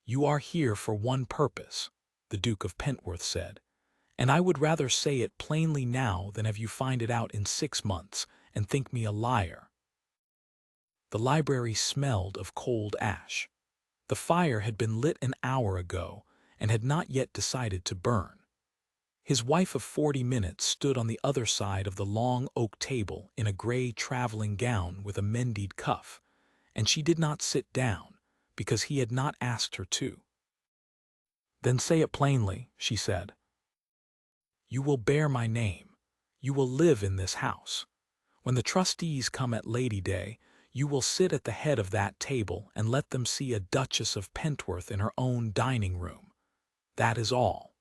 "You are here for one purpose," the Duke of Pentworth said, "and I would rather say it plainly now than have you find it out in 6 months and think me a liar." The library smelled of cold ash. The fire had been lit an hour ago and had not yet decided to burn. His wife of 40 minutes stood on the other side of the long oak table in a gray traveling gown with a mended cuff, and she did not sit down because he had not asked her to. "Then say it plainly," she said. "You will bear my name. You will live in this house. When the trustees come at Lady Day, you will sit at the head of that table and let them see a Duchess of Pentworth in her own dining room. That is all."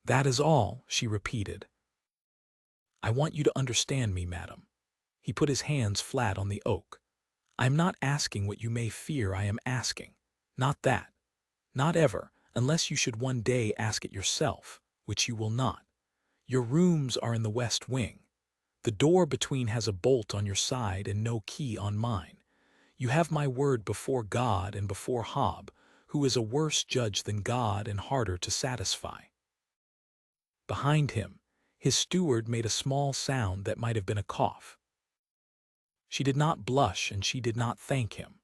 "That is all," she repeated. "I want you to understand me, madam." He put his hands flat on the oak. "I am not asking what you may fear I am asking. Not that. Not ever, unless you should one day ask it yourself, which you will not. Your rooms are in the west wing. The door between has a bolt on your side and no key on mine. You have my word before God and before Hob, who is a worse judge than God and harder to satisfy." Behind him, his steward made a small sound that might have been a cough. She did not blush and she did not thank him.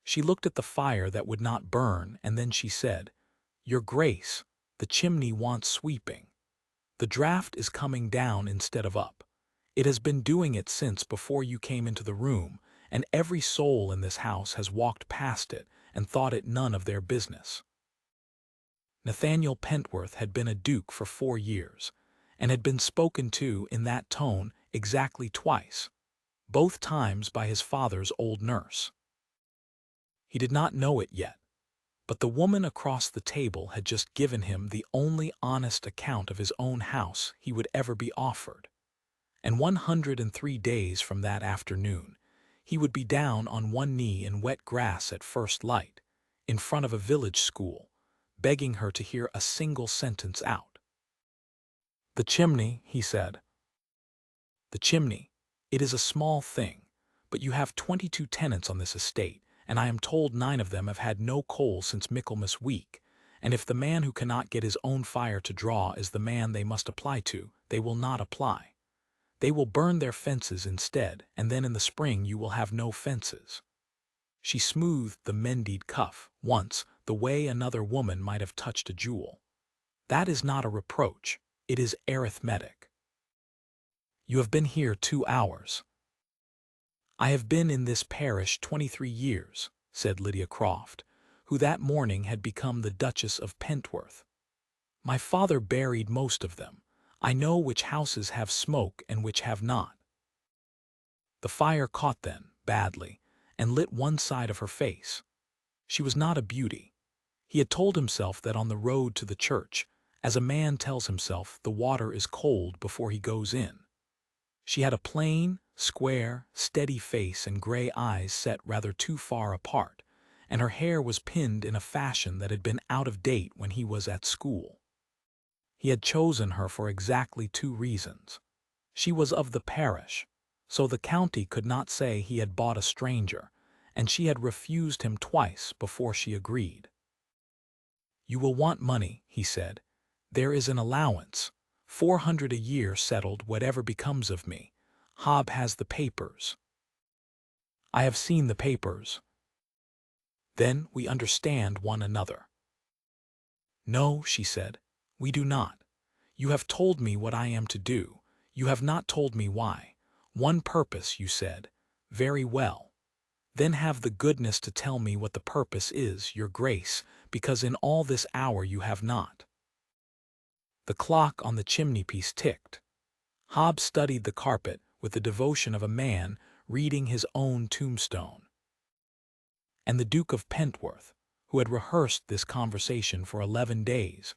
She looked at the fire that would not burn, and then she said, "Your Grace, the chimney wants sweeping. The draught is coming down instead of up. It has been doing it since before you came into the room, and every soul in this house has walked past it and thought it none of their business." Nathaniel Pentworth had been a duke for 4 years, and had been spoken to in that tone exactly twice, both times by his father's old nurse. He did not know it yet, but the woman across the table had just given him the only honest account of his own house he would ever be offered, and 103 days from that afternoon he would be down on one knee in wet grass at first light, in front of a village school, begging her to hear a single sentence out. "The chimney," he said. "The chimney. It is a small thing, but you have 22 tenants on this estate, and I am told 9 of them have had no coal since Michaelmas week, and if the man who cannot get his own fire to draw is the man they must apply to, they will not apply. They will burn their fences instead, and then in the spring you will have no fences." She smoothed the mended cuff once, the way another woman might have touched a jewel. "That is not a reproach. It is arithmetic. You have been here 2 hours. "I have been in this parish 23 years, said Lydia Croft, who that morning had become the Duchess of Pentworth. "My father buried most of them. I know which houses have smoke and which have not." The fire caught then, badly, and lit one side of her face. She was not a beauty. He had told himself that on the road to the church, as a man tells himself the water is cold before he goes in. She had a plain, square, steady face and gray eyes set rather too far apart, and her hair was pinned in a fashion that had been out of date when he was at school. He had chosen her for exactly 2 reasons. She was of the parish, so the county could not say he had bought a stranger, and she had refused him twice before she agreed. "You will want money," he said. "There is an allowance, 400 a year settled whatever becomes of me. Hob has the papers." "I have seen the papers." "Then we understand one another." "No," she said, "we do not. You have told me what I am to do. You have not told me why. One purpose, you said. Very well. Then have the goodness to tell me what the purpose is, your Grace, because in all this hour you have not." The clock on the chimney-piece ticked. Hob studied the carpet with the devotion of a man reading his own tombstone. And the Duke of Pentworth, who had rehearsed this conversation for 11 days,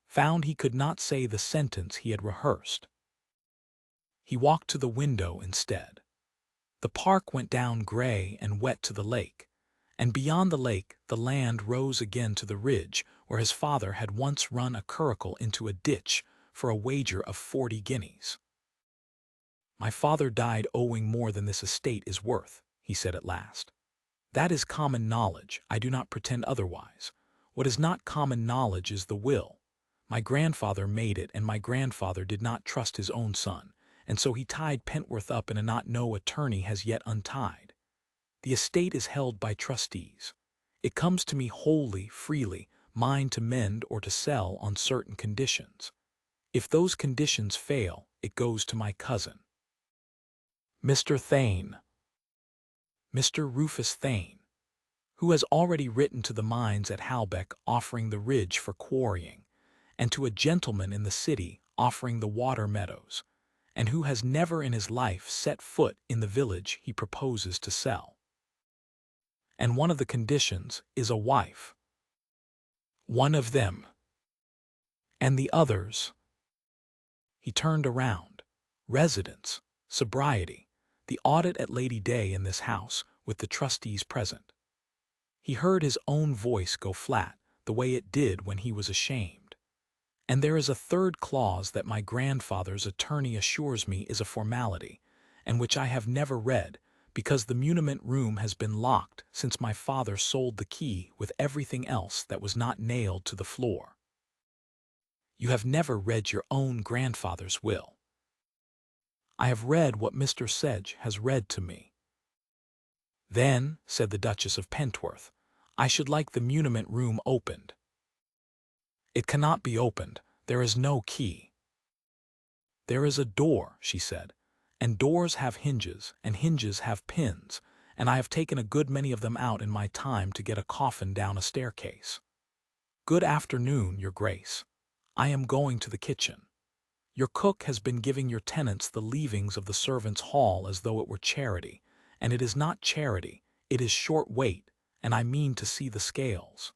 found he could not say the sentence he had rehearsed. He walked to the window instead. The park went down gray and wet to the lake, and beyond the lake the land rose again to the ridge where his father had once run a curricle into a ditch for a wager of 40 guineas. "My father died owing more than this estate is worth," he said at last. That is common knowledge, I do not pretend otherwise. What is not common knowledge is the will. My grandfather made it, and my grandfather did not trust his own son, and so he tied Pentworth up in a knot no attorney has yet untied. The estate is held by trustees. It comes to me wholly, freely, mine to mend or to sell on certain conditions. If those conditions fail, it goes to my cousin, Mr. Thane, Mr. Rufus Thane, who has already written to the mines at Halbeck offering the ridge for quarrying, and to a gentleman in the city offering the water meadows, and who has never in his life set foot in the village he proposes to sell. And one of the conditions is a wife. One of them. And the others. He turned around. Residence, sobriety, the audit at Lady Day in this house, with the trustees present. He heard his own voice go flat, the way it did when he was ashamed. And there is a third clause that my grandfather's attorney assures me is a formality, and which I have never read, because the muniment room has been locked since my father sold the key with everything else that was not nailed to the floor. You have never read your own grandfather's will. I have read what Mr. Sedge has read to me. Then, said the Duchess of Pentworth, I should like the muniment room opened. It cannot be opened, there is no key. There is a door, she said, and doors have hinges, and hinges have pins, and I have taken a good many of them out in my time to get a coffin down a staircase. Good afternoon, your grace. I am going to the kitchen. Your cook has been giving your tenants the leavings of the servants' hall as though it were charity, and it is not charity, it is short weight, and I mean to see the scales.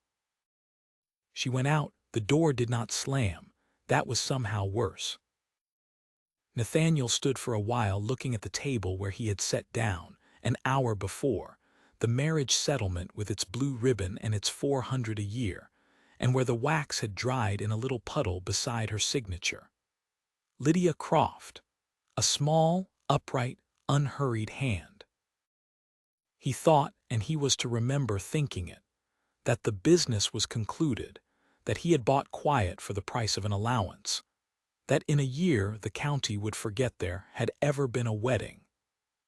She went out, the door did not slam, that was somehow worse. Nathaniel stood for a while looking at the table where he had sat down, an hour before, the marriage settlement with its blue ribbon and its 400 a year, and where the wax had dried in a little puddle beside her signature. Lydia Croft, a small, upright, unhurried hand. He thought, and he was to remember thinking it, that the business was concluded, that he had bought quiet for the price of an allowance, that in a year the county would forget there had ever been a wedding,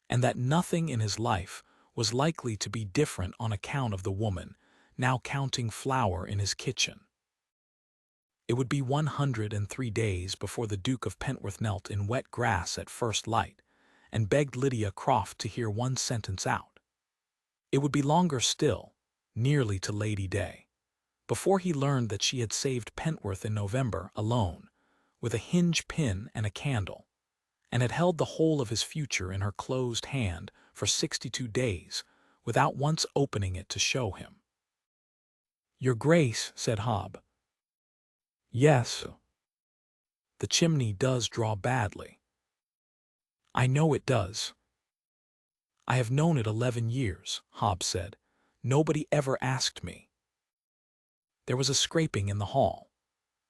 and that nothing in his life was likely to be different on account of the woman now counting flour in his kitchen. It would be 103 days before the Duke of Pentworth knelt in wet grass at first light, and begged Lydia Croft to hear one sentence out. It would be longer still, nearly to Lady Day, before he learned that she had saved Pentworth in November alone, with a hinge pin and a candle, and had held the whole of his future in her closed hand for 62 days, without once opening it to show him. "Your Grace," said Hob. "Yes. The chimney does draw badly." "I know it does." "I have known it 11 years, Hob said. "Nobody ever asked me." There was a scraping in the hall.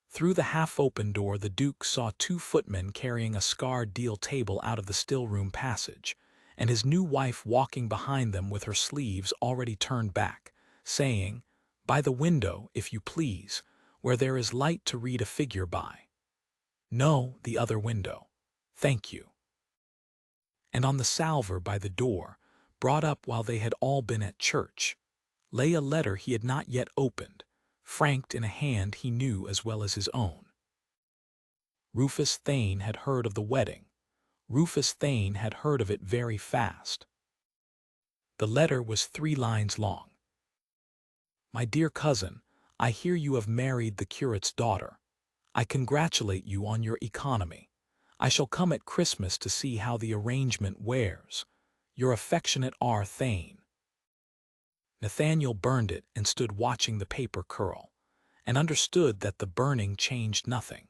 Through the half-open door the Duke saw 2 footmen carrying a scarred deal table out of the still-room passage, and his new wife walking behind them with her sleeves already turned back, saying, "By the window, if you please, where there is light to read a figure by." "No, the other window. Thank you." And on the salver by the door, brought up while they had all been at church, lay a letter he had not yet opened, franked in a hand he knew as well as his own. Rufus Thane had heard of the wedding. Rufus Thane had heard of it very fast. The letter was 3 lines long. "My dear cousin, I hear you have married the curate's daughter. I congratulate you on your economy. I shall come at Christmas to see how the arrangement wears. Your affectionate R. Thane." Nathaniel burned it and stood watching the paper curl, and understood that the burning changed nothing,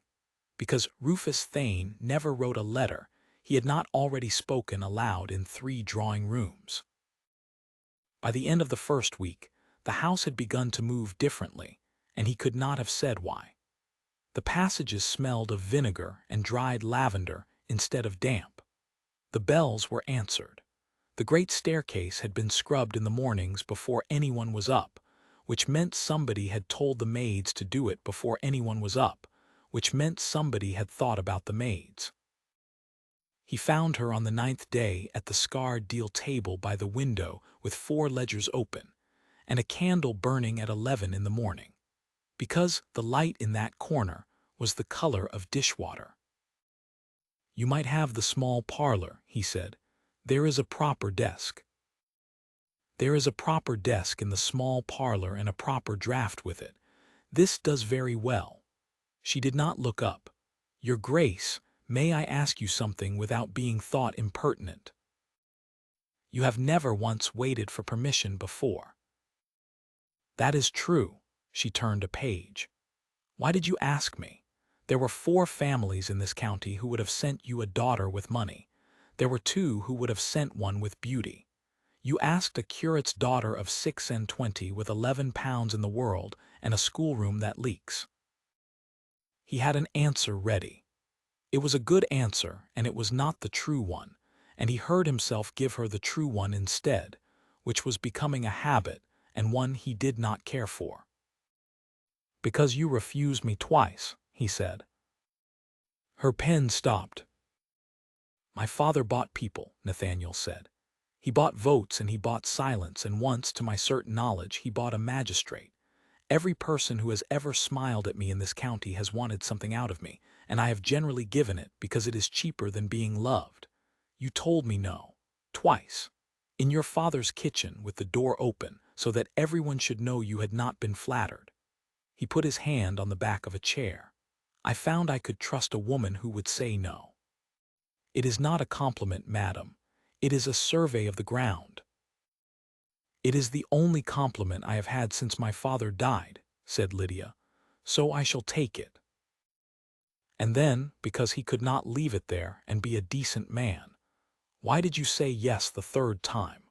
because Rufus Thane never wrote a letter he had not already spoken aloud in 3 drawing-rooms. By the end of the first week, the house had begun to move differently, and he could not have said why. The passages smelled of vinegar and dried lavender instead of damp. The bells were answered. The great staircase had been scrubbed in the mornings before anyone was up, which meant somebody had told the maids to do it before anyone was up, which meant somebody had thought about the maids. He found her on the 9th day at the scarred deal table by the window with 4 ledgers open, and a candle burning at 11 in the morning, because the light in that corner was the color of dishwater. "You might have the small parlor," he said. "There is a proper desk. There is a proper desk in the small parlor and a proper draught with it. This does very well." She did not look up. "Your Grace, may I ask you something without being thought impertinent? You have never once waited for permission before." "That is true." She turned a page. "Why did you ask me? There were 4 families in this county who would have sent you a daughter with money. There were 2 who would have sent one with beauty. You asked a curate's daughter of 26 with £11 in the world and a schoolroom that leaks." He had an answer ready. It was a good answer, and it was not the true one, and he heard himself give her the true one instead, which was becoming a habit and one he did not care for. "Because you refused me twice," he said. Her pen stopped. "My father bought people," Nathaniel said. "He bought votes and he bought silence, and once, to my certain knowledge, he bought a magistrate. Every person who has ever smiled at me in this county has wanted something out of me, and I have generally given it because it is cheaper than being loved. You told me no. Twice. In your father's kitchen with the door open so that everyone should know you had not been flattered." He put his hand on the back of a chair. "I found I could trust a woman who would say no." "It is not a compliment, madam. It is a survey of the ground." "It is the only compliment I have had since my father died," said Lydia, "so I shall take it." And then, because he could not leave it there and be a decent man, "Why did you say yes the 3rd time?"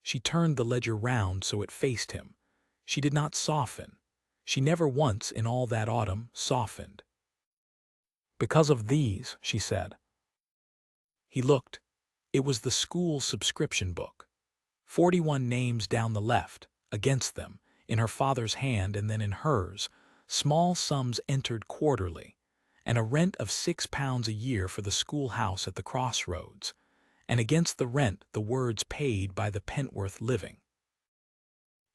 She turned the ledger round so it faced him. She did not soften. She never once in all that autumn softened. "Because of these," she said. He looked. It was the school subscription book. 41 names down the left, against them, in her father's hand and then in hers, small sums entered quarterly, and a rent of £6 a year for the schoolhouse at the crossroads, and against the rent the words paid by the Pentworth living.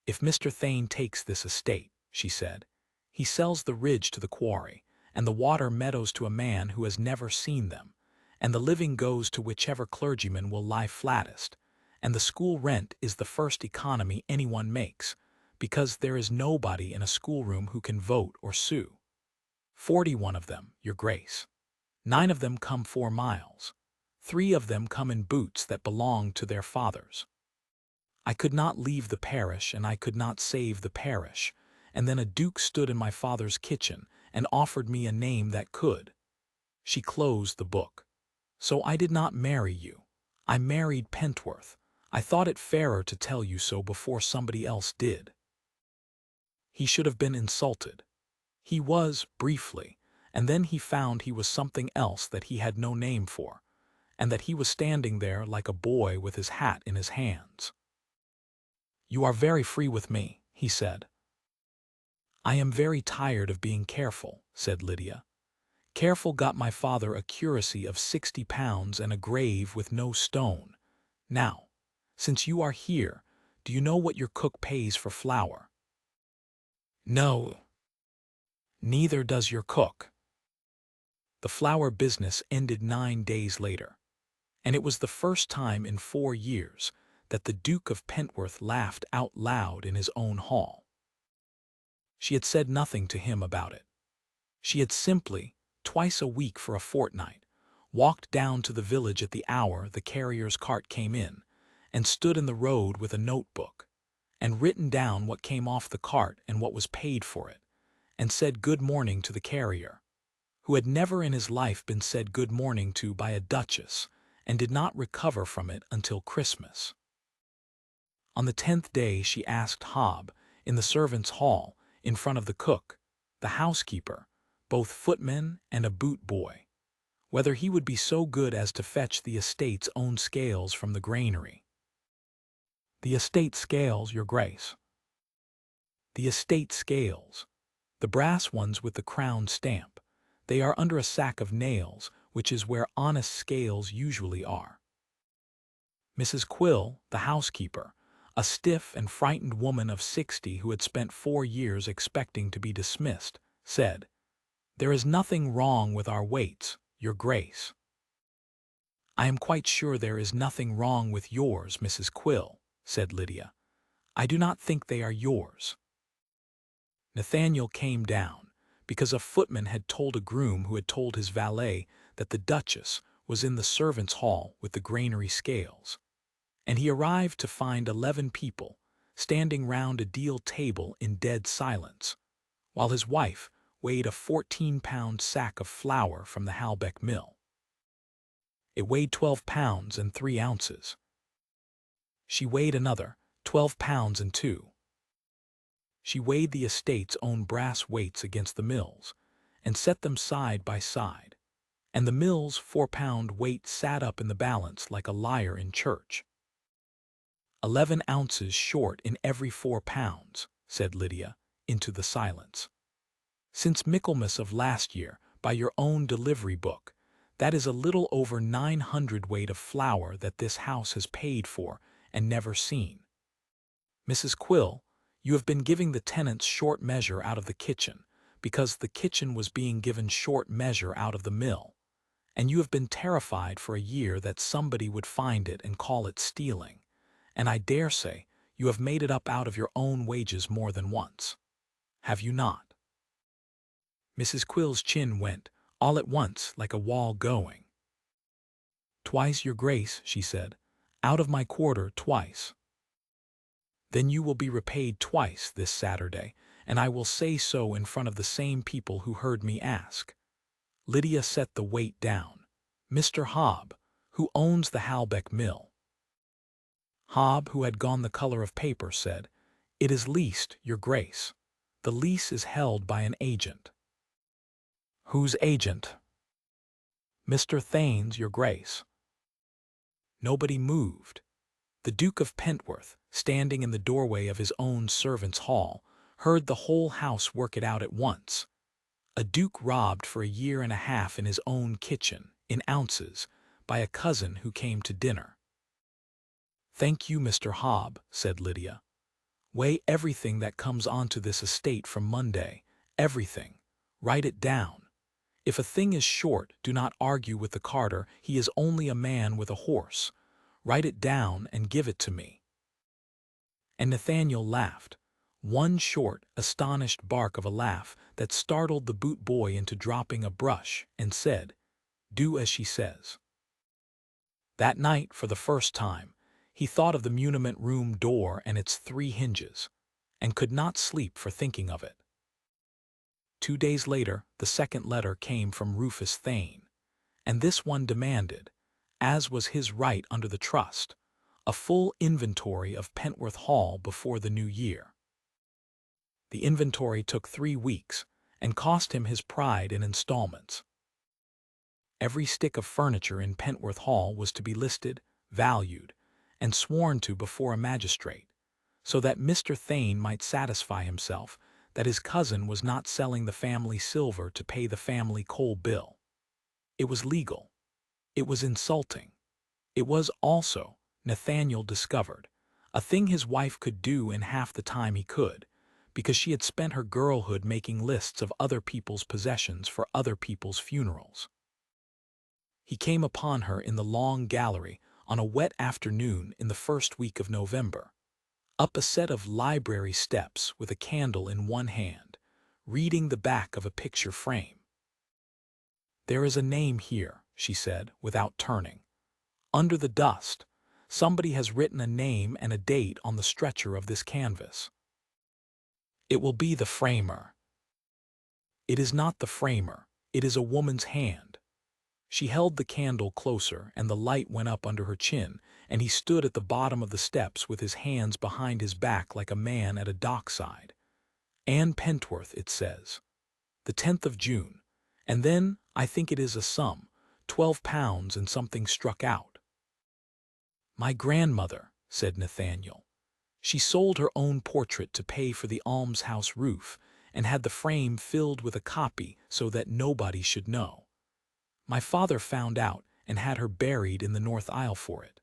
"If Mr. Thane takes this estate," she said, "he sells the ridge to the quarry, and the water meadows to a man who has never seen them, and the living goes to whichever clergyman will lie flattest, and the school rent is the first economy anyone makes, because there is nobody in a schoolroom who can vote or sue. 41 of them, your Grace. 9 of them come 4 miles. 3 of them come in boots that belonged to their fathers. I could not leave the parish, and I could not save the parish, and then a duke stood in my father's kitchen and offered me a name that could." She closed the book. "So I did not marry you. I married Pentworth. I thought it fairer to tell you so before somebody else did." He should have been insulted. He was, briefly, and then he found he was something else that he had no name for, and that he was standing there like a boy with his hat in his hands. "You are very free with me," he said. "I am very tired of being careful," said Lydia. "Careful got my father a curacy of £60 and a grave with no stone. Now, since you are here, do you know what your cook pays for flour?" "No. Neither does your cook." The flour business ended 9 days later, and it was the first time in 4 years that the Duke of Pentworth laughed out loud in his own hall. She had said nothing to him about it. She had simply, twice a week for a fortnight, walked down to the village at the hour the carrier's cart came in, and stood in the road with a notebook, and written down what came off the cart and what was paid for it, and said good morning to the carrier, who had never in his life been said good morning to by a duchess, and did not recover from it until Christmas. On the 10th day she asked Hob, in the servants' hall, in front of the cook, the housekeeper, both footmen and a boot boy, whether he would be so good as to fetch the estate's own scales from the granary. The estate scales, your grace. The estate scales. The brass ones with the crown stamp. They are under a sack of nails, which is where honest scales usually are. Mrs. Quill, the housekeeper, a stiff and frightened woman of 60 who had spent 4 years expecting to be dismissed, said, "There is nothing wrong with our weights, your grace." "I am quite sure there is nothing wrong with yours, Mrs. Quill," said Lydia. "I do not think they are yours." Nathaniel came down, because a footman had told a groom who had told his valet that the Duchess was in the servants' hall with the granary scales, and he arrived to find 11 people standing round a deal table in dead silence, while his wife weighed a 14-pound sack of flour from the Halbeck mill. It weighed 12 pounds and 3 ounces. She weighed another 12 pounds and 2. She weighed the estate's own brass weights against the mill's, and set them side by side, and the mill's 4-pound weight sat up in the balance like a lyre in church. 11 ounces short in every 4 pounds, said Lydia, into the silence. Since Michaelmas of last year, by your own delivery book, that is a little over 900 weight of flour that this house has paid for and never seen. Mrs. Quill, you have been giving the tenants short measure out of the kitchen, because the kitchen was being given short measure out of the mill, and you have been terrified for a year that somebody would find it and call it stealing, and I dare say you have made it up out of your own wages more than once. Have you not? Mrs. Quill's chin went, all at once, like a wall going. "Twice, your grace," she said, "out of my quarter twice." "Then you will be repaid twice this Saturday, and I will say so in front of the same people who heard me ask." Lydia set the weight down. "Mr. Hobb, who owns the Halbeck mill." Hobb, who had gone the color of paper, said, "It is leased, your grace. The lease is held by an agent." "Whose agent?" "Mr. Thane's, your grace." Nobody moved. The Duke of Pentworth, standing in the doorway of his own servants' hall, heard the whole house work it out at once. A duke robbed for a year and a half in his own kitchen, in ounces, by a cousin who came to dinner. "Thank you, Mr. Hobb," said Lydia. "Weigh everything that comes onto this estate from Monday, everything. Write it down. If a thing is short, do not argue with the carter, he is only a man with a horse. Write it down and give it to me." And Nathaniel laughed, one short, astonished bark of a laugh that startled the boot boy into dropping a brush, and said, "Do as she says." That night, for the first time, he thought of the muniment room door and its 3 hinges, and could not sleep for thinking of it. 2 days later, the second letter came from Rufus Thane, and this one demanded, as was his right under the trust, a full inventory of Pentworth Hall before the new year. The inventory took 3 weeks, and cost him his pride in installments. Every stick of furniture in Pentworth Hall was to be listed, valued, and sworn to before a magistrate, so that Mr. Thane might satisfy himself that his cousin was not selling the family silver to pay the family coal bill. It was legal. It was insulting. It was also, Nathaniel discovered, a thing his wife could do in half the time he could, because she had spent her girlhood making lists of other people's possessions for other people's funerals. He came upon her in the long gallery on a wet afternoon in the first week of November, up a set of library steps with a candle in one hand, reading the back of a picture frame. "There is a name here," she said, without turning. "Under the dust, somebody has written a name and a date on the stretcher of this canvas. It will be the framer." "It is not the framer, it is a woman's hand." She held the candle closer, and the light went up under her chin, and he stood at the bottom of the steps with his hands behind his back like a man at a dockside. "Anne Pentworth," it says. "The 10th of June. And then, I think it is a sum, £12 and something struck out. My grandmother, said Nathaniel. She sold her own portrait to pay for the almshouse roof and had the frame filled with a copy so that nobody should know. My father found out and had her buried in the north aisle for it.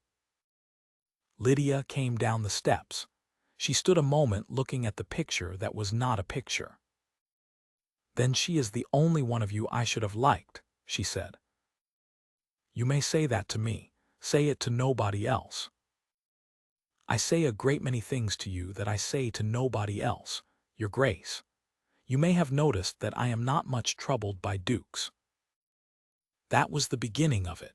Lydia came down the steps. She stood a moment looking at the picture that was not a picture. Then she is the only one of you I should have liked, she said. You may say that to me. Say it to nobody else. I say a great many things to you that I say to nobody else, Your Grace. You may have noticed that I am not much troubled by dukes. That was the beginning of it.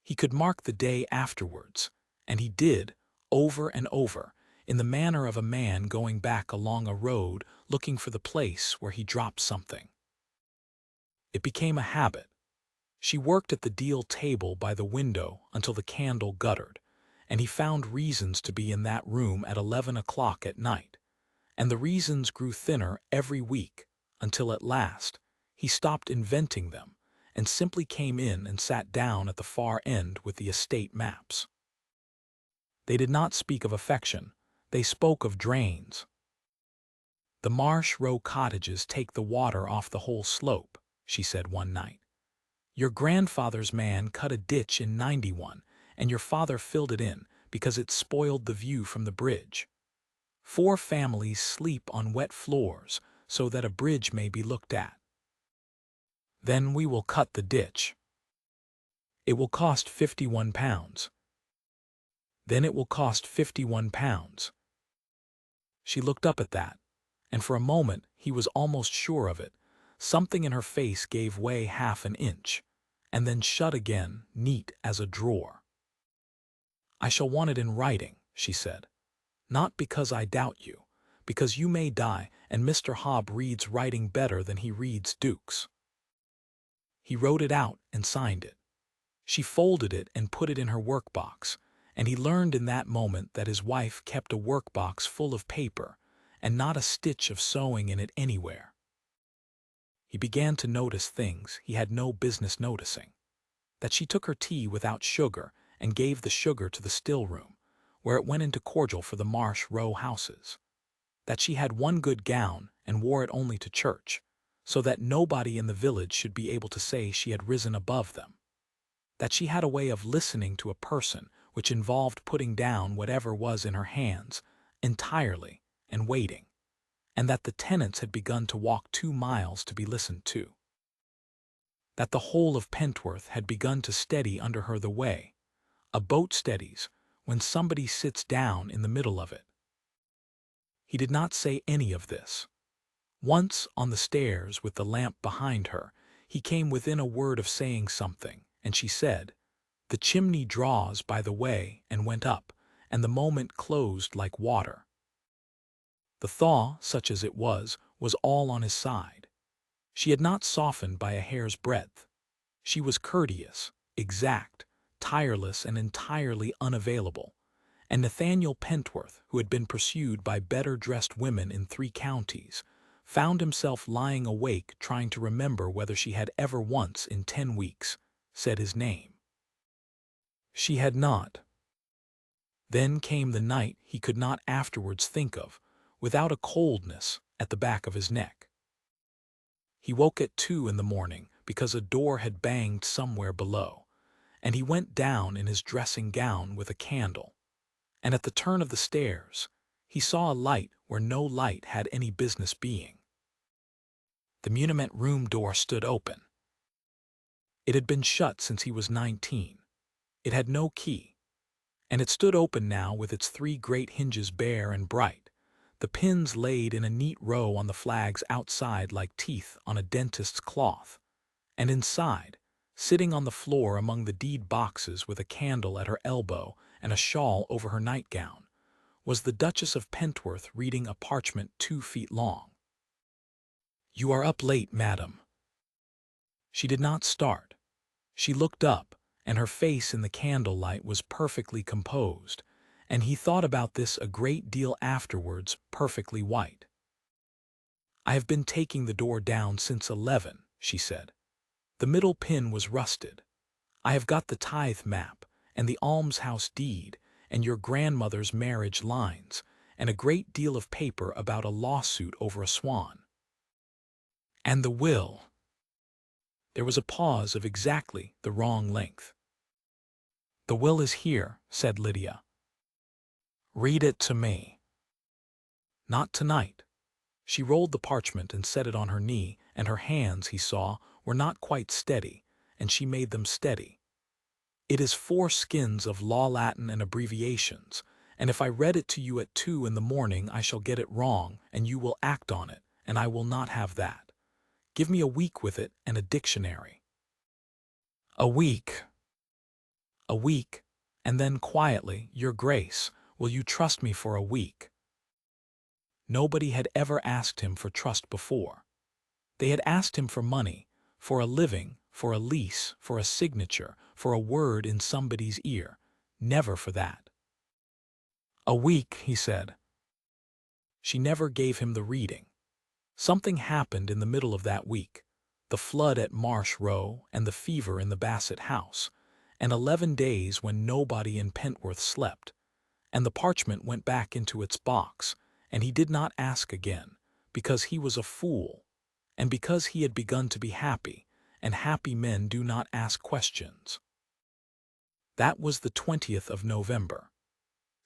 He could mark the day afterwards, and he did, over and over, in the manner of a man going back along a road looking for the place where he dropped something. It became a habit. She worked at the deal table by the window until the candle guttered, and he found reasons to be in that room at 11 o'clock at night, and the reasons grew thinner every week until at last he stopped inventing them and simply came in and sat down at the far end with the estate maps. They did not speak of affection, they spoke of drains. The Marsh Row cottages take the water off the whole slope, she said one night. Your grandfather's man cut a ditch in '91, and your father filled it in because it spoiled the view from the bridge. 4 families sleep on wet floors so that a bridge may be looked at. Then we will cut the ditch. It will cost £51. Then it will cost £51. She looked up at that, and for a moment he was almost sure of it. Something in her face gave way half an inch, and then shut again, neat as a drawer. I shall want it in writing, she said. Not because I doubt you, because you may die, and Mr. Hobb reads writing better than he reads dukes. He wrote it out and signed it. She folded it and put it in her workbox, and he learned in that moment that his wife kept a workbox full of paper and not a stitch of sewing in it anywhere. He began to notice things he had no business noticing. That she took her tea without sugar and gave the sugar to the still room, where it went into cordial for the Marsh Row houses. That she had one good gown and wore it only to church, so that nobody in the village should be able to say she had risen above them. That she had a way of listening to a person which involved putting down whatever was in her hands entirely and waiting, and that the tenants had begun to walk 2 miles to be listened to. That the whole of Pentworth had begun to steady under her the way a boat steadies when somebody sits down in the middle of it. He did not say any of this. Once, on the stairs with the lamp behind her, he came within a word of saying something, and she said, "The chimney draws by the way," and went up, and the moment closed like water. The thaw, such as it was all on his side. She had not softened by a hair's breadth. She was courteous, exact, tireless, and entirely unavailable. And Nathaniel Pentworth, who had been pursued by better-dressed women in 3 counties, found himself lying awake trying to remember whether she had ever once in 10 weeks said his name. She had not. Then came the night he could not afterwards think of, without a coldness at the back of his neck. He woke at 2 in the morning because a door had banged somewhere below, and he went down in his dressing gown with a candle, and at the turn of the stairs he saw a light where no light had any business being. The muniment room door stood open. It had been shut since he was 19. It had no key, and it stood open now with its 3 great hinges bare and bright, the pins laid in a neat row on the flags outside like teeth on a dentist's cloth, and inside, sitting on the floor among the deed boxes with a candle at her elbow and a shawl over her nightgown, was the Duchess of Pentworth reading a parchment 2 feet long. "You are up late, madam." She did not start. She looked up, and her face in the candlelight was perfectly composed, and he thought about this a great deal afterwards, perfectly white. "I have been taking the door down since 11, she said. "The middle pin was rusted. I have got the tithe map, and the almshouse deed, and your grandmother's marriage lines, and a great deal of paper about a lawsuit over a swan. And the will. There was a pause of exactly the wrong length. The will is here, said Lydia. Read it to me. Not tonight. She rolled the parchment and set it on her knee, and her hands, he saw, were not quite steady, and she made them steady. It is 4 skins of law Latin and abbreviations, and if I read it to you at 2 in the morning I shall get it wrong, and you will act on it, and I will not have that. Give me a week with it and a dictionary. A week. A week, and then quietly, Your Grace, will you trust me for a week? Nobody had ever asked him for trust before. They had asked him for money, for a living, for a lease, for a signature, for a word in somebody's ear, never for that. A week, he said. She never gave him the reading. Something happened in the middle of that week, the flood at Marsh Row and the fever in the Bassett house, and 11 days when nobody in Pentworth slept, and the parchment went back into its box, and he did not ask again, because he was a fool, and because he had begun to be happy, and happy men do not ask questions. That was the 20th of November.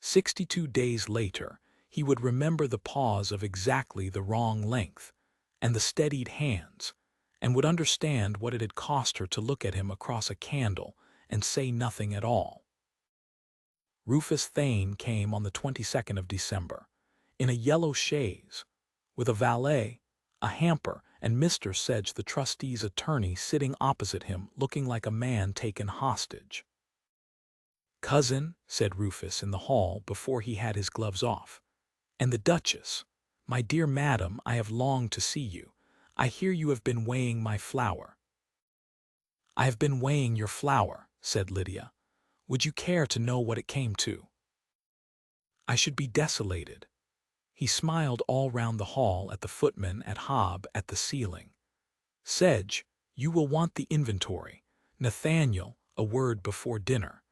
62 days later, he would remember the pause of exactly the wrong length, and the steadied hands, and would understand what it had cost her to look at him across a candle and say nothing at all. Rufus Thane came on the 22nd of December, in a yellow chaise, with a valet, a hamper, and Mr. Sedge, the trustee's attorney, sitting opposite him, looking like a man taken hostage. "Cousin," said Rufus in the hall before he had his gloves off, "and the Duchess, my dear madam, I have longed to see you. I hear you have been weighing my flour." "I have been weighing your flour," said Lydia. "Would you care to know what it came to?" "I should be desolated." He smiled all round the hall, at the footman, at Hob, at the ceiling. "Sedge, you will want the inventory. Nathaniel, a word before dinner.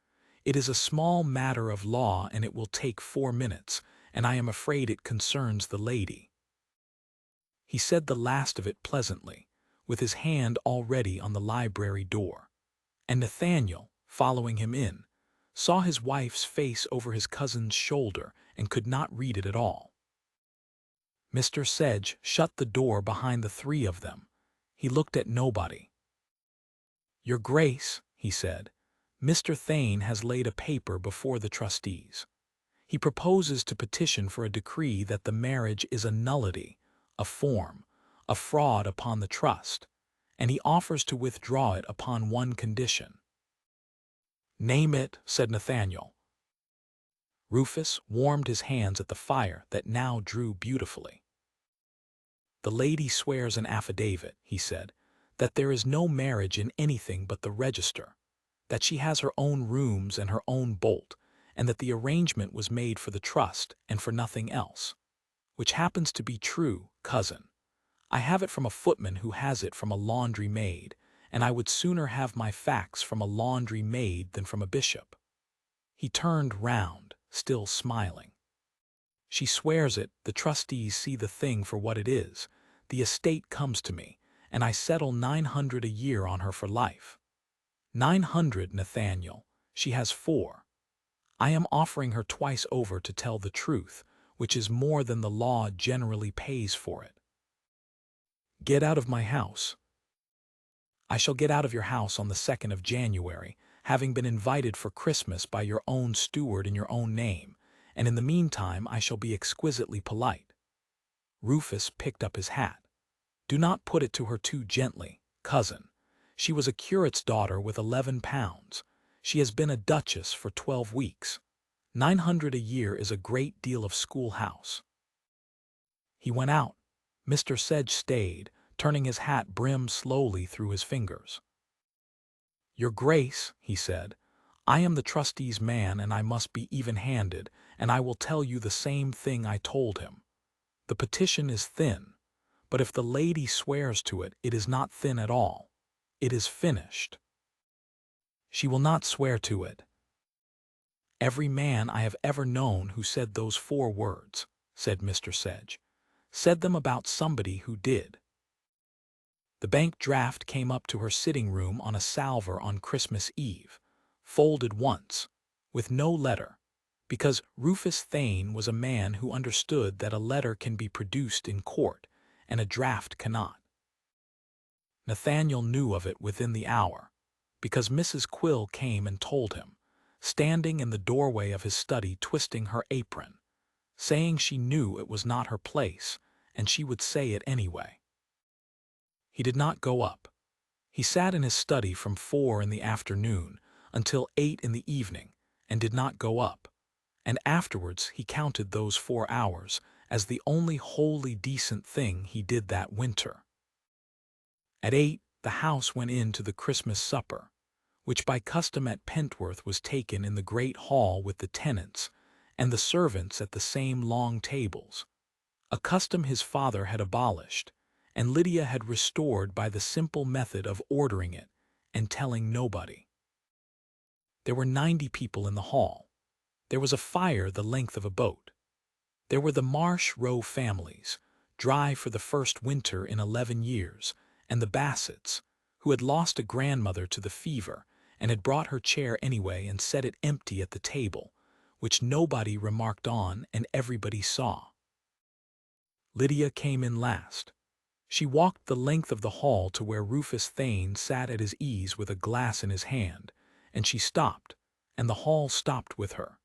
It is a small matter of law, and it will take 4 minutes, and I am afraid it concerns the lady." He said the last of it pleasantly, with his hand already on the library door, and Nathaniel, following him in, saw his wife's face over his cousin's shoulder and could not read it at all. Mr. Sedge shut the door behind the 3 of them. He looked at nobody. "Your Grace," he said, "Mr. Thane has laid a paper before the trustees. He proposes to petition for a decree that the marriage is a nullity, a form, a fraud upon the trust, and he offers to withdraw it upon one condition." "Name it," said Nathaniel. Rufus warmed his hands at the fire that now drew beautifully. "The lady swears an affidavit," he said, "that there is no marriage in anything but the register, that she has her own rooms and her own bolt, and that the arrangement was made for the trust and for nothing else, which happens to be true, cousin. I have it from a footman who has it from a laundry maid, and I would sooner have my facts from a laundry maid than from a bishop." He turned round, still smiling. "She swears it, the trustees see the thing for what it is, the estate comes to me, and I settle 900 a year on her for life. 900, Nathaniel, she has 4. I am offering her twice over to tell the truth, which is more than the law generally pays for it." "Get out of my house." "I shall get out of your house on the 2nd of January, having been invited for Christmas by your own steward in your own name, and in the meantime I shall be exquisitely polite." Rufus picked up his hat. "Do not put it to her too gently, cousin. She was a curate's daughter with 11 pounds. She has been a duchess for 12 weeks. 900 a year is a great deal of schoolhouse." He went out. Mr. Sedge stayed, turning his hat brim slowly through his fingers. "Your Grace," he said, "I am the trustee's man, and I must be even-handed, and I will tell you the same thing I told him. The petition is thin, but if the lady swears to it, it is not thin at all. It is finished." She will not swear to it. Every man I have ever known who said those 4 words, said Mr. Sedge, said them about somebody who did. The bank draft came up to her sitting room on a salver on Christmas Eve, folded once, with no letter, because Rufus Thane was a man who understood that a letter can be produced in court and a draft cannot. Nathaniel knew of it within the hour, because Mrs. Quill came and told him, standing in the doorway of his study twisting her apron, saying she knew it was not her place, and she would say it anyway. He did not go up. He sat in his study from 4 in the afternoon until 8 in the evening, and did not go up, and afterwards he counted those 4 hours as the only wholly decent thing he did that winter. At 8 the house went in to the Christmas supper, which by custom at Pentworth was taken in the great hall with the tenants and the servants at the same long tables, a custom his father had abolished, and Lydia had restored by the simple method of ordering it and telling nobody. There were 90 people in the hall. There was a fire the length of a boat. There were the Marsh Row families, dry for the first winter in 11 years, and the Bassets, who had lost a grandmother to the fever and had brought her chair anyway and set it empty at the table, which nobody remarked on and everybody saw. Lydia came in last. She walked the length of the hall to where Rufus Thane sat at his ease with a glass in his hand, and she stopped, and the hall stopped with her.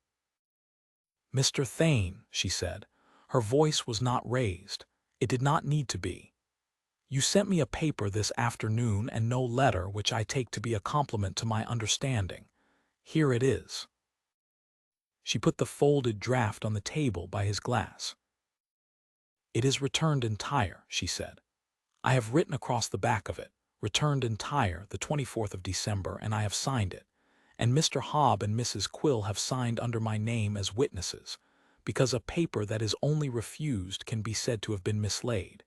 "Mr. Thane," she said. Her voice was not raised. It did not need to be. "You sent me a paper this afternoon and no letter, which I take to be a compliment to my understanding. Here it is." She put the folded draft on the table by his glass. "It is returned entire," she said. "I have written across the back of it, returned entire, the 24th of December, and I have signed it, and Mr. Hobb and Mrs. Quill have signed under my name as witnesses, because a paper that is only refused can be said to have been mislaid,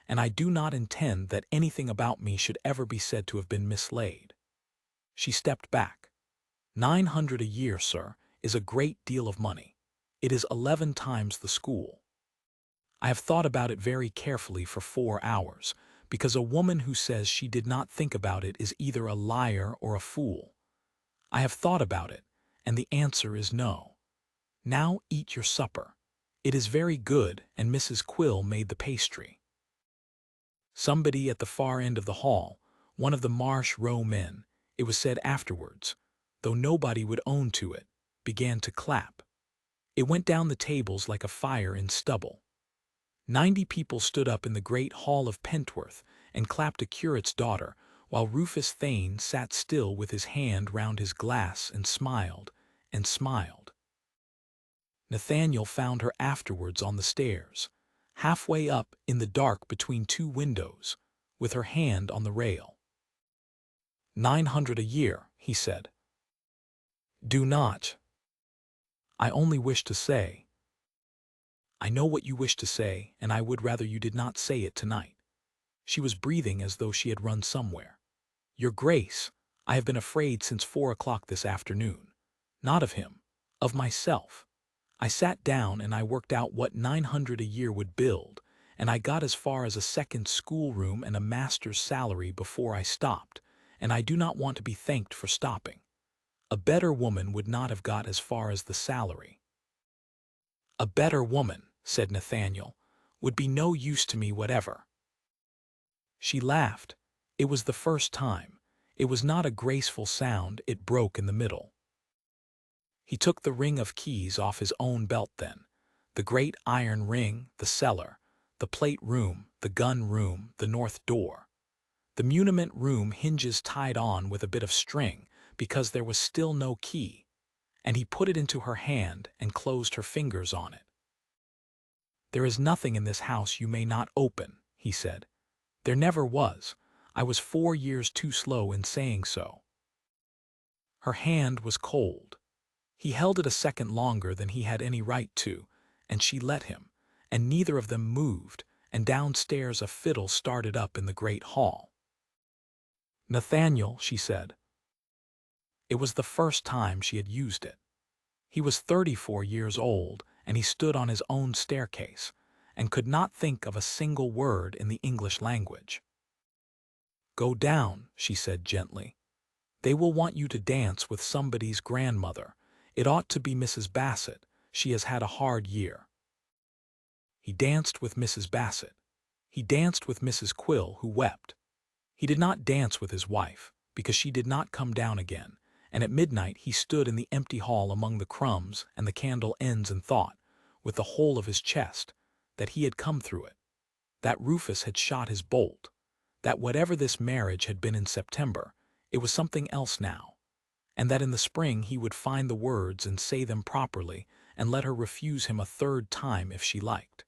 and I do not intend that anything about me should ever be said to have been mislaid." She stepped back. "900 a year, sir, is a great deal of money. It is 11 times the school. I have thought about it very carefully for 4 hours, because a woman who says she did not think about it is either a liar or a fool. I have thought about it, and the answer is no. Now eat your supper. It is very good, and Mrs. Quill made the pastry." Somebody at the far end of the hall, one of the Marsh Row men, it was said afterwards, though nobody would own to it, began to clap. It went down the tables like a fire in stubble. 90 people stood up in the great hall of Pentworth and clapped a curate's daughter, while Rufus Thane sat still with his hand round his glass and smiled, and smiled. Nathaniel found her afterwards on the stairs, halfway up in the dark between 2 windows, with her hand on the rail. "900 a year," he said. "Do not. I only wish to say—" "I know what you wish to say, and I would rather you did not say it tonight." She was breathing as though she had run somewhere. "Your Grace, I have been afraid since 4 o'clock this afternoon. Not of him, of myself. I sat down and I worked out what 900 a year would build, and I got as far as a second schoolroom and a master's salary before I stopped, and I do not want to be thanked for stopping. A better woman would not have got as far as the salary." "A better woman," said Nathaniel, "would be no use to me whatever." She laughed. It was the first time. It was not a graceful sound, it broke in the middle. He took the ring of keys off his own belt then, the great iron ring, the cellar, the plate room, the gun room, the north door. The muniment room hinges tied on with a bit of string, because there was still no key, and he put it into her hand and closed her fingers on it. "There is nothing in this house you may not open," he said. "There never was. I was 4 years too slow in saying so." Her hand was cold. He held it a second longer than he had any right to, and she let him, and neither of them moved, and downstairs a fiddle started up in the great hall. "Nathaniel," she said. It was the first time she had used it. He was 34 years old, and he stood on his own staircase, and could not think of a single word in the English language. "Go down," she said gently. "They will want you to dance with somebody's grandmother. It ought to be Mrs. Bassett. She has had a hard year." He danced with Mrs. Bassett. He danced with Mrs. Quill, who wept. He did not dance with his wife, because she did not come down again, and at midnight he stood in the empty hall among the crumbs and the candle ends and thought, with the whole of his chest, that he had come through it, that Rufus had shot his bolt, that whatever this marriage had been in September, it was something else now, and that in the spring he would find the words and say them properly and let her refuse him a third time if she liked.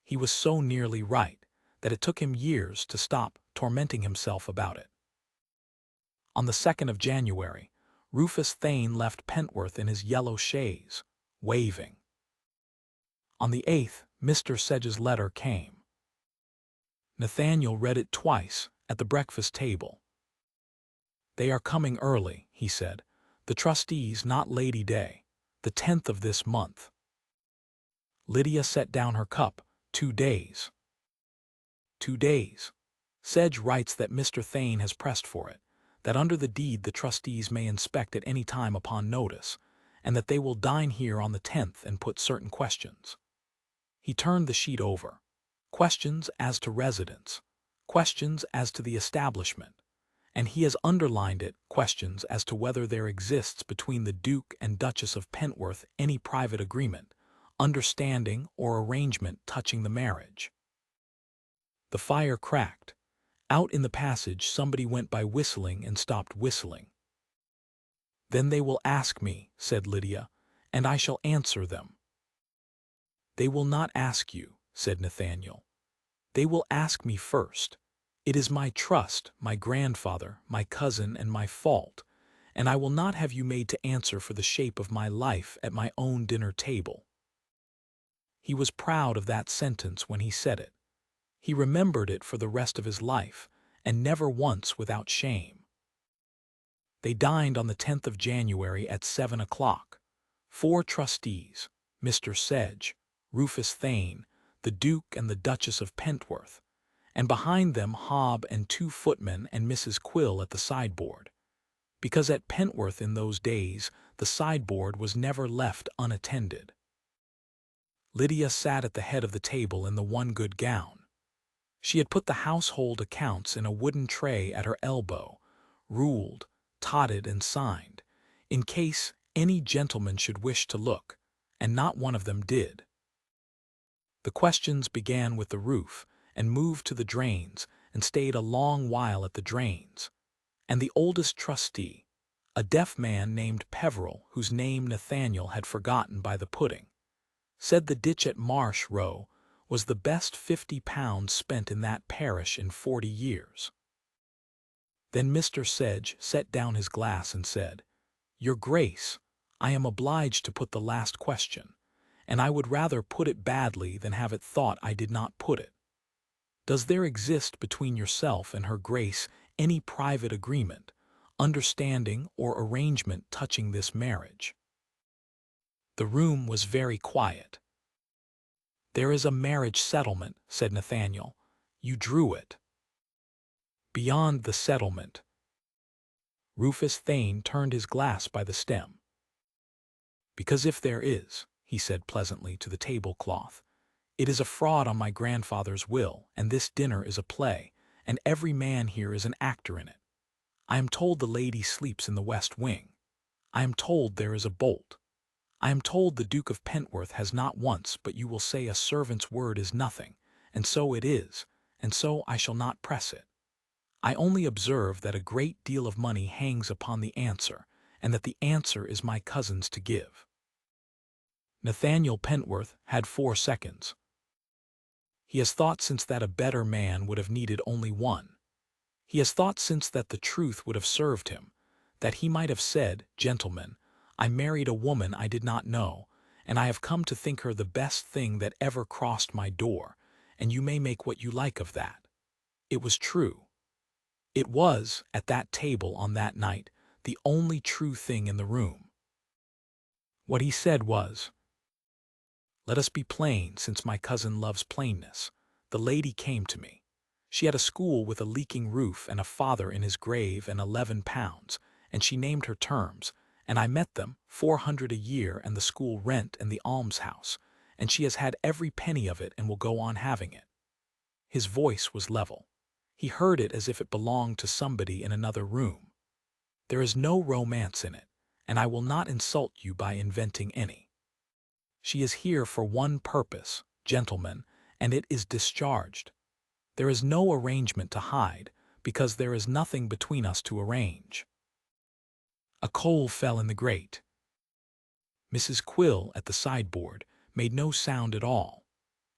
He was so nearly right that it took him years to stop tormenting himself about it. On the 2nd of January, Rufus Thane left Pentworth in his yellow chaise, waving. On the 8th, Mr. Sedge's letter came. Nathaniel read it twice at the breakfast table. "They are coming early," he said. "The trustees, not Lady Day, the 10th of this month." Lydia set down her cup. 2 days. 2 days. Sedge writes that Mr. Thane has pressed for it, that under the deed the trustees may inspect at any time upon notice, and that they will dine here on the 10th and put certain questions. He turned the sheet over. Questions as to residence, questions as to the establishment, and he has underlined it, questions as to whether there exists between the Duke and Duchess of Pentworth any private agreement, understanding or arrangement touching the marriage. The fire cracked. Out in the passage somebody went by whistling and stopped whistling. "Then they will ask me," said Lydia, "and I shall answer them." "They will not ask you," said Nathaniel. "They will ask me first. It is my trust, my grandfather, my cousin, and my fault, and I will not have you made to answer for the shape of my life at my own dinner table." He was proud of that sentence when he said it. He remembered it for the rest of his life, and never once without shame. They dined on the 10th of January at 7 o'clock. 4 trustees, Mr. Sedge, Rufus Thane, the Duke and the Duchess of Pentworth, and behind them Hob and 2 footmen and Mrs. Quill at the sideboard, because at Pentworth in those days the sideboard was never left unattended. Lydia sat at the head of the table in the one good gown. She had put the household accounts in a wooden tray at her elbow, ruled, totted, and signed, in case any gentleman should wish to look, and not one of them did. The questions began with the roof, and moved to the drains, and stayed a long while at the drains, and the oldest trustee, a deaf man named Peveril, whose name Nathaniel had forgotten by the pudding, said the ditch at Marsh Row was the best £50 spent in that parish in 40 years. Then Mr. Sedge set down his glass and said, "Your Grace, I am obliged to put the last question, and I would rather put it badly than have it thought I did not put it. Does there exist between yourself and her Grace any private agreement, understanding, or arrangement touching this marriage?" The room was very quiet. "There is a marriage settlement," said Nathaniel. "You drew it." "Beyond the settlement." Rufus Thane turned his glass by the stem. "Because if there is," he said pleasantly to the tablecloth, "it is a fraud on my grandfather's will, and this dinner is a play, and every man here is an actor in it. I am told the lady sleeps in the west wing. I am told there is a bolt. I am told the Duke of Pentworth has not once, but you will say a servant's word is nothing, and so it is, and so I shall not press it. I only observe that a great deal of money hangs upon the answer, and that the answer is my cousin's to give." Nathaniel Pentworth had 4 seconds. He has thought since that a better man would have needed only one. He has thought since that the truth would have served him, that he might have said, "Gentlemen, I married a woman I did not know, and I have come to think her the best thing that ever crossed my door, and you may make what you like of that." It was true. It was, at that table on that night, the only true thing in the room. What he said was, "Let us be plain, since my cousin loves plainness. The lady came to me. She had a school with a leaking roof and a father in his grave and 11 pounds, and she named her terms, and I met them, 400 a year and the school rent and the almshouse, and she has had every penny of it and will go on having it." His voice was level. He heard it as if it belonged to somebody in another room. "There is no romance in it, and I will not insult you by inventing any. She is here for one purpose, gentlemen, and it is discharged. There is no arrangement to hide, because there is nothing between us to arrange." A coal fell in the grate. Mrs. Quill, at the sideboard, made no sound at all,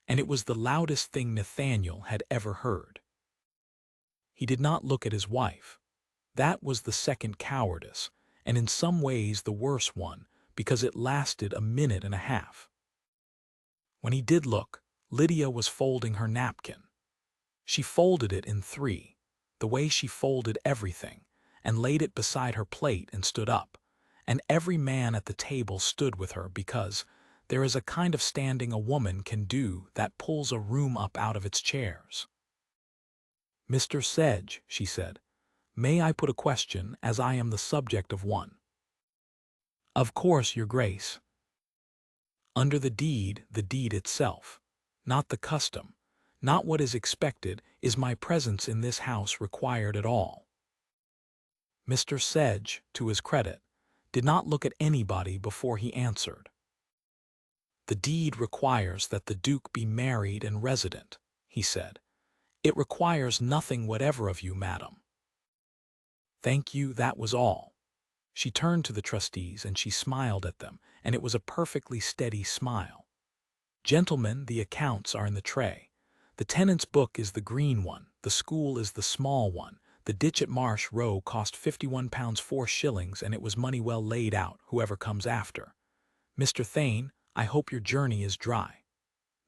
and it was the loudest thing Nathaniel had ever heard. He did not look at his wife. That was the second cowardice, and in some ways the worse one, because it lasted a minute and a half. When he did look, Lydia was folding her napkin. She folded it in three, the way she folded everything, and laid it beside her plate and stood up, and every man at the table stood with her because there is a kind of standing a woman can do that pulls a room up out of its chairs. "Mr. Sedge," she said, "may I put a question, as I am the subject of one?" "Of course, your grace." "Under the deed itself, not the custom, not what is expected, is my presence in this house required at all?" Mr. Sedge, to his credit, did not look at anybody before he answered. "The deed requires that the Duke be married and resident," he said. "It requires nothing whatever of you, madam." "Thank you, that was all." She turned to the trustees and she smiled at them, and it was a perfectly steady smile. "Gentlemen, the accounts are in the tray. The tenant's book is the green one, the school is the small one, the ditch at Marsh Row cost £51 4 and it was money well laid out, whoever comes after. Mr. Thane, I hope your journey is dry.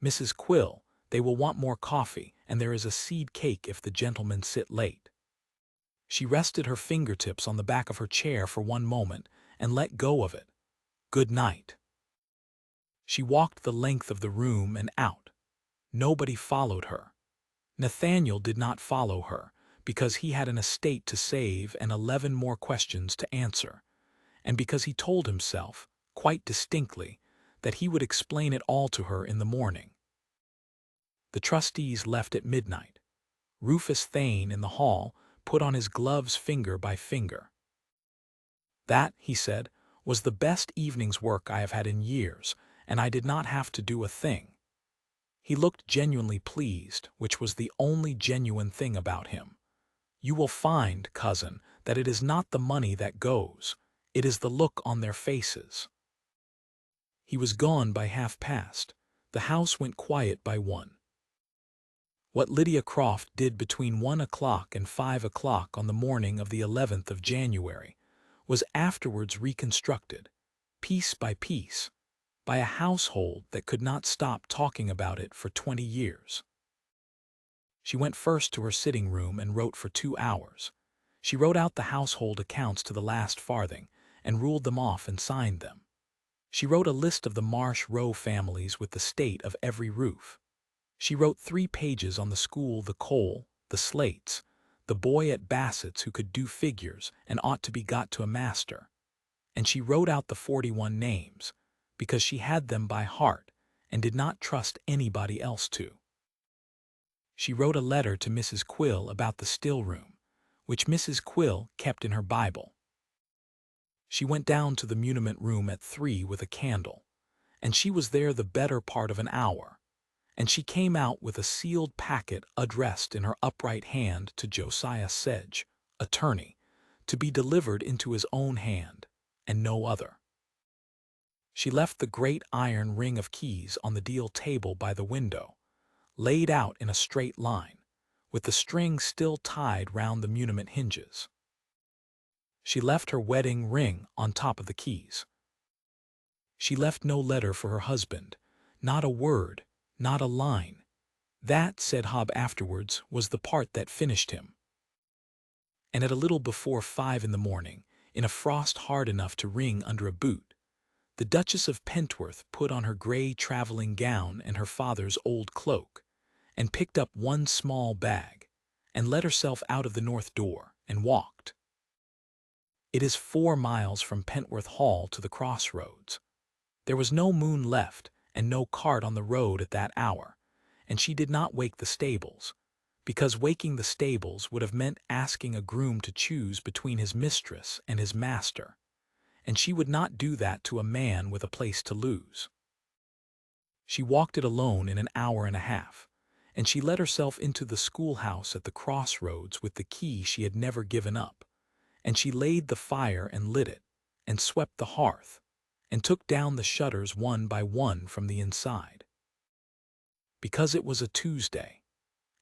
Mrs. Quill, they will want more coffee, and there is a seed cake if the gentlemen sit late." She rested her fingertips on the back of her chair for one moment and let go of it. "Good night." She walked the length of the room and out. Nobody followed her. Nathaniel did not follow her, because he had an estate to save and 11 more questions to answer, and because he told himself, quite distinctly, that he would explain it all to her in the morning. The trustees left at midnight. Rufus Thane, in the hall, put on his gloves finger by finger. "That," he said, "was the best evening's work I have had in years, and I did not have to do a thing." He looked genuinely pleased, which was the only genuine thing about him. "You will find, cousin, that it is not the money that goes, it is the look on their faces." He was gone by 1:30. The house went quiet by 1. What Lydia Croft did between 1 o'clock and 5 o'clock on the morning of the 11th of January was afterwards reconstructed, piece by piece, by a household that could not stop talking about it for 20 years. She went first to her sitting room and wrote for 2 hours. She wrote out the household accounts to the last farthing, and ruled them off and signed them. She wrote a list of the Marsh Row families with the state of every roof. She wrote 3 pages on the school, the coal, the slates, the boy at Bassett's who could do figures and ought to be got to a master. And she wrote out the 41 names, because she had them by heart and did not trust anybody else to. She wrote a letter to Mrs. Quill about the still room, which Mrs. Quill kept in her Bible. She went down to the muniment room at 3 with a candle, and she was there the better part of an hour, and she came out with a sealed packet addressed in her upright hand to Josiah Sedge, attorney, to be delivered into his own hand, and no other. She left the great iron ring of keys on the deal table by the window, laid out in a straight line, with the string still tied round the muniment hinges. She left her wedding ring on top of the keys. She left no letter for her husband, not a word, not a line. That, said Hob afterwards, was the part that finished him. And at a little before 5 in the morning, in a frost hard enough to ring under a boot. The Duchess of Pentworth put on her gray traveling gown and her father's old cloak, and picked up one small bag, and let herself out of the north door, and walked. It is 4 miles from Pentworth Hall to the crossroads. There was no moon left, and no cart on the road at that hour, and she did not wake the stables, because waking the stables would have meant asking a groom to choose between his mistress and his master, and she would not do that to a man with a place to lose. She walked it alone in an hour and a half, and she let herself into the schoolhouse at the crossroads with the key she had never given up, and she laid the fire and lit it, and swept the hearth, and took down the shutters one by one from the inside. Because it was a Tuesday,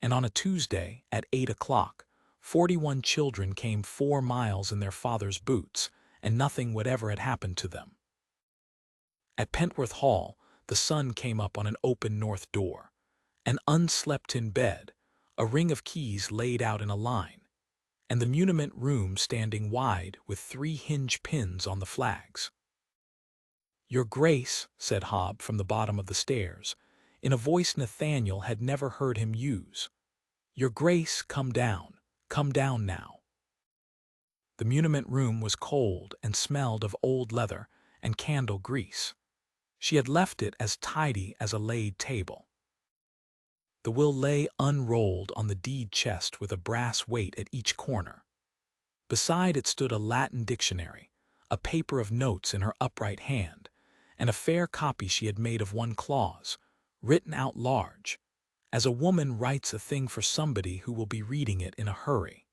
and on a Tuesday at 8 o'clock, 41 children came 4 miles in their father's boots, and nothing whatever had happened to them. At Pentworth Hall, the sun came up on an open north door, an unslept-in bed, a ring of keys laid out in a line, and the muniment room standing wide with 3 hinge pins on the flags. "Your Grace," said Hob from the bottom of the stairs, in a voice Nathaniel had never heard him use. "Your Grace, come down now." The muniment room was cold and smelled of old leather and candle grease. She had left it as tidy as a laid table. The will lay unrolled on the deed chest with a brass weight at each corner. Beside it stood a Latin dictionary, a paper of notes in her upright hand, and a fair copy she had made of one clause, written out large, as a woman writes a thing for somebody who will be reading it in a hurry.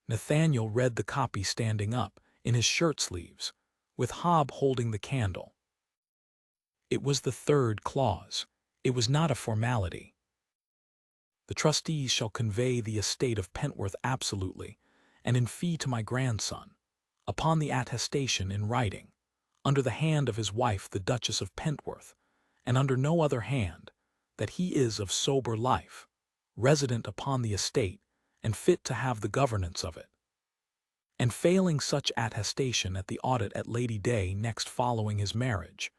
Nathaniel read the copy standing up, in his shirt sleeves, with Hob holding the candle. It was the 3rd clause. It was not a formality. "The trustees shall convey the estate of Pentworth absolutely, and in fee to my grandson, upon the attestation in writing, under the hand of his wife the Duchess of Pentworth, and under no other hand, that he is of sober life, resident upon the estate, and fit to have the governance of it. And failing such attestation at the audit at Lady Day next following his marriage,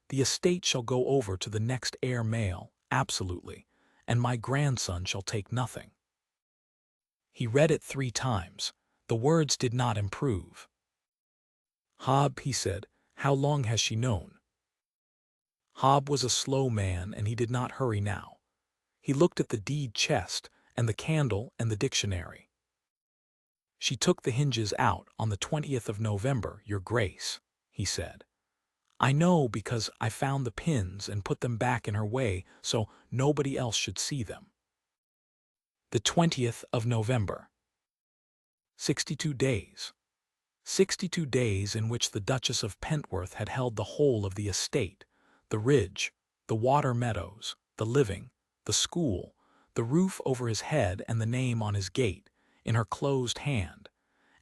the estate shall go over to the next heir male, absolutely, and my grandson shall take nothing." He read it 3 times. The words did not improve. "Hob," he said, "how long has she known?" Hob was a slow man, and he did not hurry now. He looked at the deed chest and the candle and the dictionary. "She took the hinges out on the 20th of November, Your Grace," he said. "I know, because I found the pins and put them back in her way so nobody else should see them." The 20th of November. 62 days. 62 days in which the Duchess of Pentworth had held the whole of the estate, the ridge, the water meadows, the living, the school, the roof over his head and the name on his gate, in her closed hand,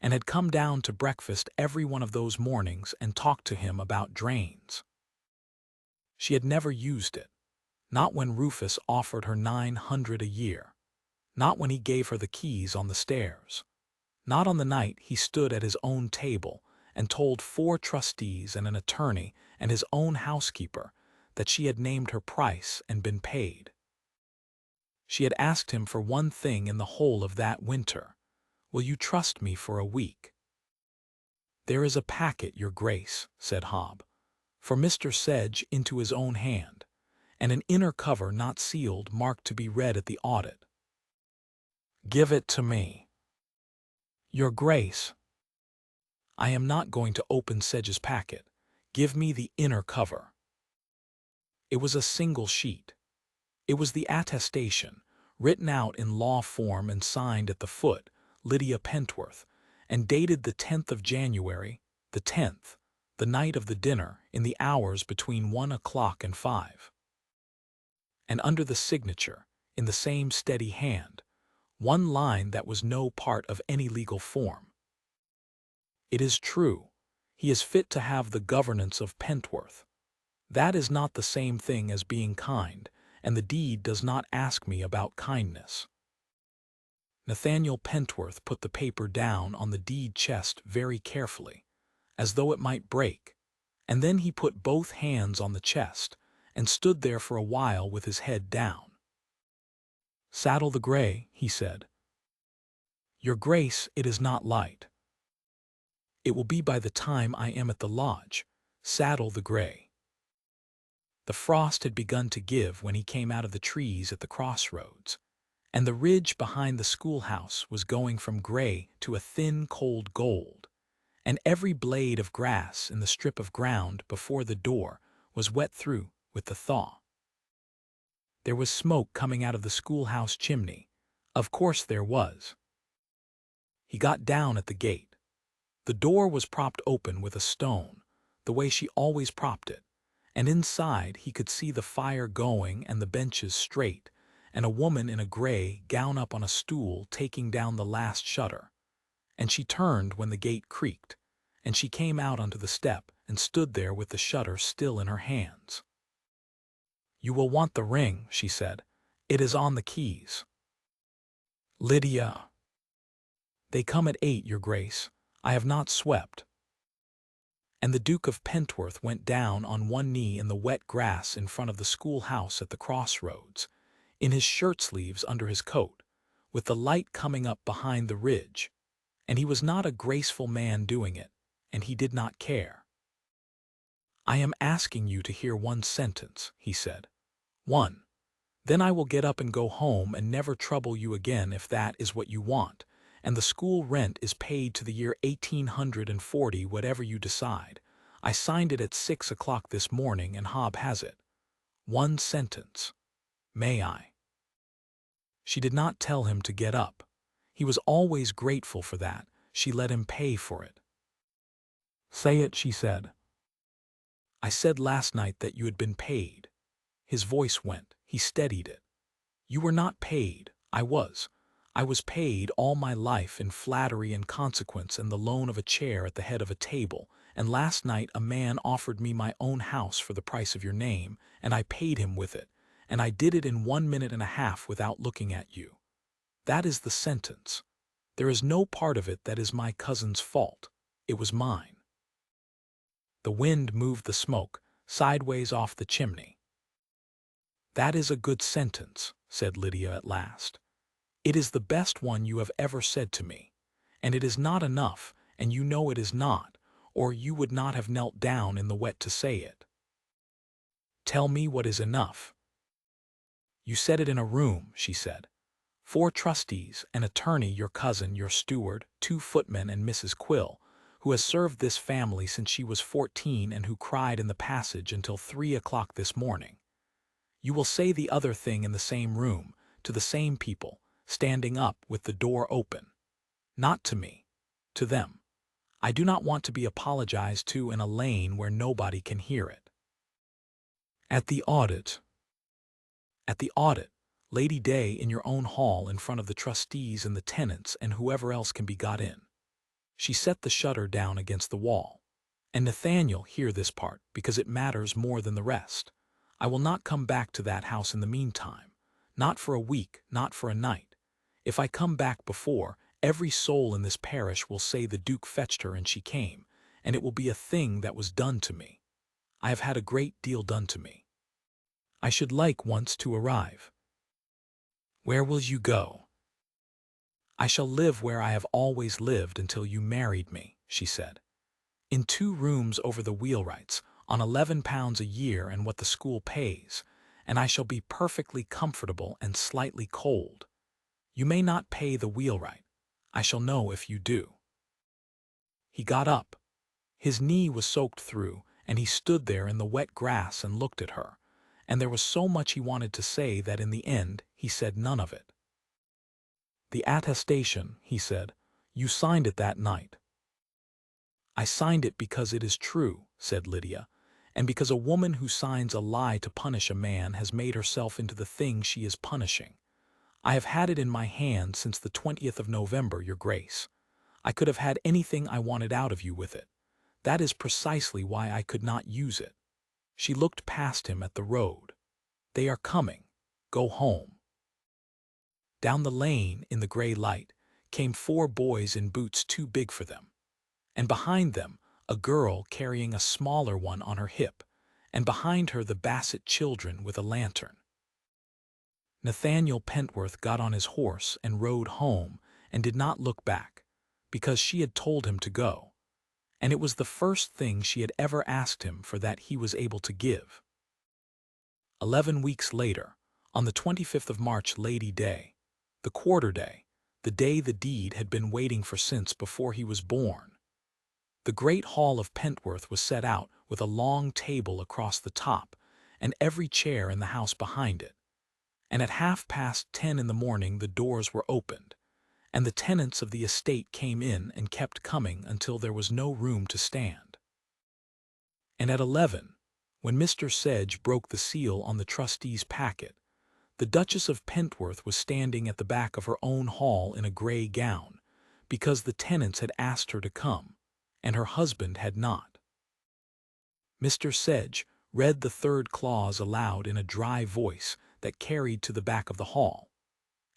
and had come down to breakfast every one of those mornings and talked to him about drains. She had never used it, not when Rufus offered her 900 a year, not when he gave her the keys on the stairs, not on the night he stood at his own table and told 4 trustees and an attorney and his own housekeeper that she had named her price and been paid. She had asked him for one thing in the whole of that winter: "Will you trust me for a week?" "There is a packet, Your Grace," said Hob, "for Mr. Sedge into his own hand, and an inner cover not sealed marked to be read at the audit." "Give it to me." "Your Grace, I am not going to open Sedge's packet. Give me the inner cover." It was a single sheet. It was the attestation, written out in law form and signed at the foot, Lydia Pentworth, and dated the 10th of January, the 10th, the night of the dinner, in the hours between 1 o'clock and 5. And under the signature, in the same steady hand, one line that was no part of any legal form: "It is true, he is fit to have the governance of Pentworth. That is not the same thing as being kind, and the deed does not ask me about kindness." Nathaniel Pentworth put the paper down on the deed chest very carefully, as though it might break, and then he put both hands on the chest and stood there for a while with his head down. "Saddle the gray," he said. "Your Grace, it is not light. It will be by the time I am at the lodge. Saddle the gray." The frost had begun to give when he came out of the trees at the crossroads, and the ridge behind the schoolhouse was going from gray to a thin, cold gold, and every blade of grass in the strip of ground before the door was wet through with the thaw. There was smoke coming out of the schoolhouse chimney. Of course there was. He got down at the gate. The door was propped open with a stone, the way she always propped it, and inside he could see the fire going and the benches straight, and a woman in a gray gown up on a stool taking down the last shutter. And she turned when the gate creaked, and she came out onto the step and stood there with the shutter still in her hands. "You will want the ring," she said. "It is on the keys." "Lydia." "They come at 8, Your Grace. I have not swept." And the Duke of Pentworth went down on one knee in the wet grass in front of the schoolhouse at the crossroads, in his shirt-sleeves under his coat, with the light coming up behind the ridge, and he was not a graceful man doing it, and he did not care. "I am asking you to hear one sentence," he said. "One. Then I will get up and go home and never trouble you again if that is what you want, and the school rent is paid to the year 1840 whatever you decide. I signed it at 6 o'clock this morning and Hob has it. One sentence. May I?" She did not tell him to get up. He was always grateful for that. She let him pay for it. "Say it," she said. "I said last night that you had been paid." His voice went. He steadied it. "You were not paid. I was. I was paid all my life in flattery and consequence and the loan of a chair at the head of a table, and last night a man offered me my own house for the price of your name, and I paid him with it, and I did it in 1 minute and a half without looking at you. That is the sentence. There is no part of it that is my cousin's fault. It was mine." The wind moved the smoke sideways off the chimney. "That is a good sentence," said Lydia at last. "It is the best one you have ever said to me, and it is not enough, and you know it is not, or you would not have knelt down in the wet to say it." "Tell me what is enough." "You said it in a room," she said. 4 trustees, an attorney, your cousin, your steward, 2 footmen, and Mrs. Quill, who has served this family since she was 14 and who cried in the passage until 3 o'clock this morning. You will say the other thing in the same room, to the same people, standing up with the door open. Not to me, to them. I do not want to be apologized to in a lane where nobody can hear it. At the audit. At the audit, Lady Day in your own hall in front of the trustees and the tenants and whoever else can be got in. She set the shutter down against the wall. And Nathaniel, hear this part, because it matters more than the rest. I will not come back to that house in the meantime. Not for a week, not for a night. If I come back before, every soul in this parish will say the Duke fetched her and she came, and it will be a thing that was done to me. I have had a great deal done to me. I should like once to arrive. Where will you go? I shall live where I have always lived until you married me, she said. In 2 rooms over the wheelwrights, on £11 a year and what the school pays, and I shall be perfectly comfortable and slightly cold. You may not pay the wheelwright. I shall know if you do. He got up. His knee was soaked through, and he stood there in the wet grass and looked at her, and there was so much he wanted to say that in the end he said none of it. The attestation, he said, you signed it that night. I signed it because it is true, said Lydia, and because a woman who signs a lie to punish a man has made herself into the thing she is punishing. I have had it in my hand since the 20th of November, Your Grace. I could have had anything I wanted out of you with it. That is precisely why I could not use it. She looked past him at the road. They are coming. Go home. Down the lane, in the gray light, came 4 boys in boots too big for them, and behind them a girl carrying a smaller one on her hip, and behind her the Bassett children with a lantern. Nathaniel Pentworth got on his horse and rode home and did not look back, because she had told him to go, and it was the first thing she had ever asked him for that he was able to give. 11 weeks later, on the 25th of March, Lady Day, the quarter day, the day the deed had been waiting for since before he was born, the great hall of Pentworth was set out with a long table across the top and every chair in the house behind it, and at 10:30 in the morning the doors were opened, and the tenants of the estate came in and kept coming until there was no room to stand. And at 11, when Mr. Sedge broke the seal on the trustee's packet, the Duchess of Pentworth was standing at the back of her own hall in a gray gown, because the tenants had asked her to come, and her husband had not. Mr. Sedge read the third clause aloud in a dry voice that carried to the back of the hall,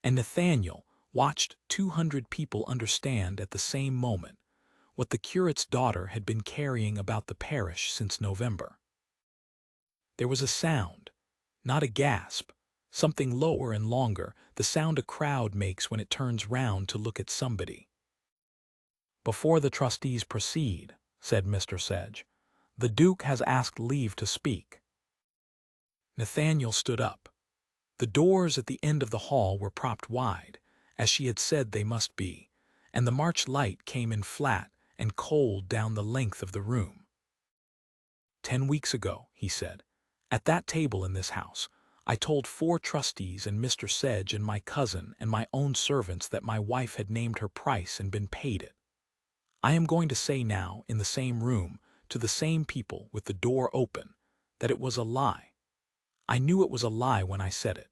and Nathaniel watched 200 people understand at the same moment what the curate's daughter had been carrying about the parish since November. There was a sound, not a gasp, something lower and longer, the sound a crowd makes when it turns round to look at somebody. "Before the trustees proceed," said Mr. Sedge, "the Duke has asked leave to speak." Nathaniel stood up. The doors at the end of the hall were propped wide, as she had said they must be, and the March light came in flat and cold down the length of the room. 10 weeks ago," he said, "at that table in this house, I told 4 trustees and Mr. Sedge and my cousin and my own servants that my wife had named her price and been paid it. I am going to say now, in the same room, to the same people with the door open, that it was a lie. I knew it was a lie when I said it.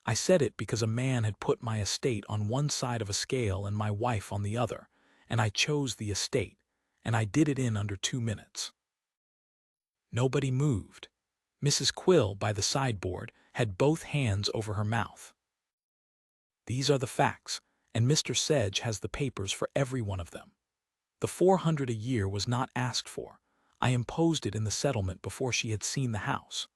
I said it because a man had put my estate on one side of a scale and my wife on the other, and I chose the estate, and I did it in under 2 minutes." Nobody moved. Mrs. Quill, by the sideboard, had both hands over her mouth. "These are the facts, and Mr. Sedge has the papers for every one of them. The 400 a year was not asked for. I imposed it in the settlement before she had seen the house.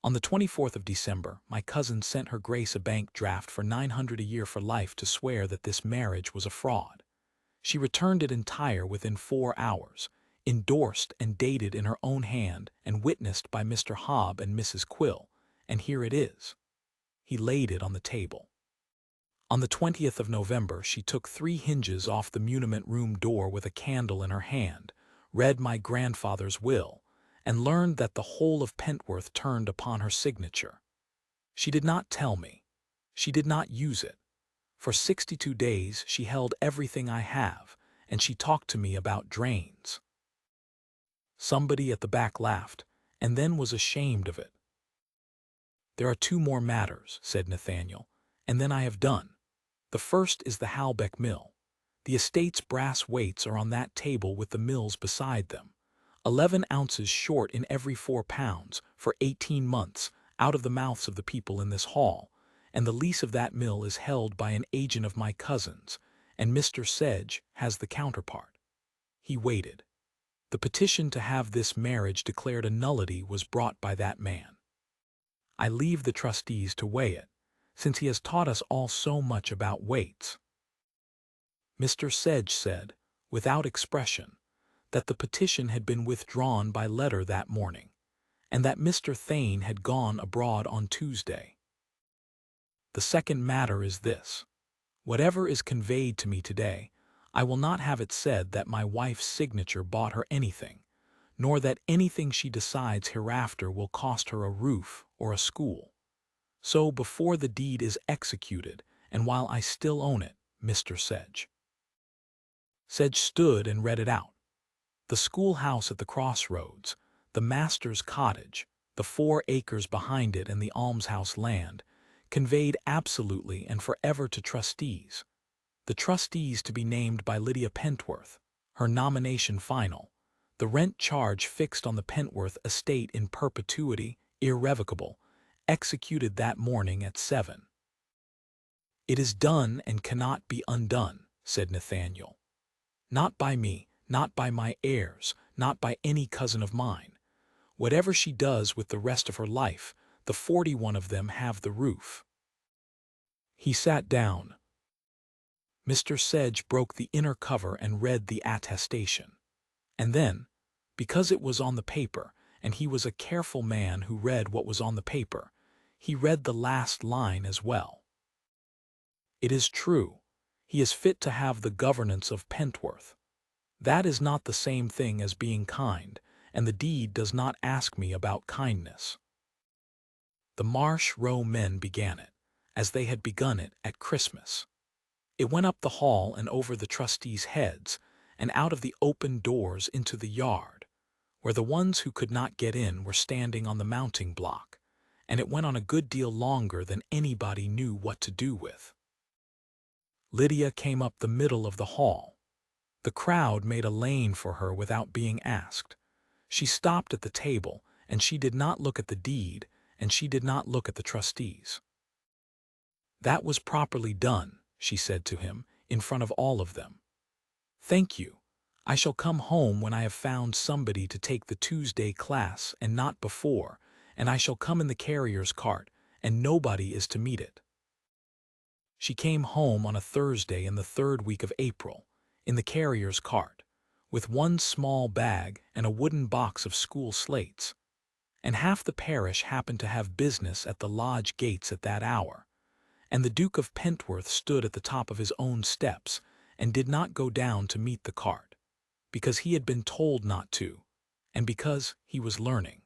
On the 24th of December, my cousin sent her Grace a bank draft for 900 a year for life to swear that this marriage was a fraud. She returned it entire within 4 hours, endorsed and dated in her own hand and witnessed by Mr. Hobb and Mrs. Quill, and here it is." He laid it on the table. "On the 20th of November she took 3 hinges off the muniment room door with a candle in her hand, read my grandfather's will, and learned that the whole of Pentworth turned upon her signature. She did not tell me. She did not use it. For 62 days she held everything I have, and she talked to me about drains." Somebody at the back laughed, and then was ashamed of it. "There are 2 more matters," said Nathaniel, "and then I have done. The first is the Halbeck mill. The estate's brass weights are on that table with the mills beside them. 11 ounces short in every 4 pounds, for 18 months, out of the mouths of the people in this hall, and the lease of that mill is held by an agent of my cousin's, and Mr. Sedge has the counterpart." He waited. The petition to have this marriage declared a nullity was brought by that man. "I leave the trustees to weigh it, since he has taught us all so much about weights." Mr. Sedge said, without expression, that the petition had been withdrawn by letter that morning, and that Mr. Thane had gone abroad on Tuesday. "The second matter is this. Whatever is conveyed to me today, I will not have it said that my wife's signature bought her anything, nor that anything she decides hereafter will cost her a roof or a school. So before the deed is executed, and while I still own it, Mr. Sedge." Sedge stood and read it out. The schoolhouse at the crossroads, the master's cottage, the 4 acres behind it and the almshouse land, conveyed absolutely and forever to trustees. The trustees to be named by Lydia Pentworth, her nomination final, the rent charge fixed on the Pentworth estate in perpetuity, irrevocable, executed that morning at 7. "It is done and cannot be undone," said Nathaniel. "Not by me, not by my heirs, not by any cousin of mine. Whatever she does with the rest of her life, the 41 of them have the roof." He sat down. Mr. Sedge broke the inner cover and read the attestation. And then, because it was on the paper, and he was a careful man who read what was on the paper, he read the last line as well. "It is true. He is fit to have the governance of Pentworth. That is not the same thing as being kind, and the deed does not ask me about kindness." The Marsh Row men began it, as they had begun it at Christmas. It went up the hall and over the trustees' heads, and out of the open doors into the yard, where the ones who could not get in were standing on the mounting block, and it went on a good deal longer than anybody knew what to do with. Lydia came up the middle of the hall. The crowd made a lane for her without being asked. She stopped at the table, and she did not look at the deed, and she did not look at the trustees. "That was properly done," she said to him, in front of all of them. "Thank you. I shall come home when I have found somebody to take the Tuesday class and not before, and I shall come in the carrier's cart, and nobody is to meet it." She came home on a Thursday in the 3rd week of April, in the carrier's cart, with one small bag and a wooden box of school slates. And half the parish happened to have business at the lodge gates at that hour, and the Duke of Pentworth stood at the top of his own steps and did not go down to meet the cart, because he had been told not to, and because he was learning.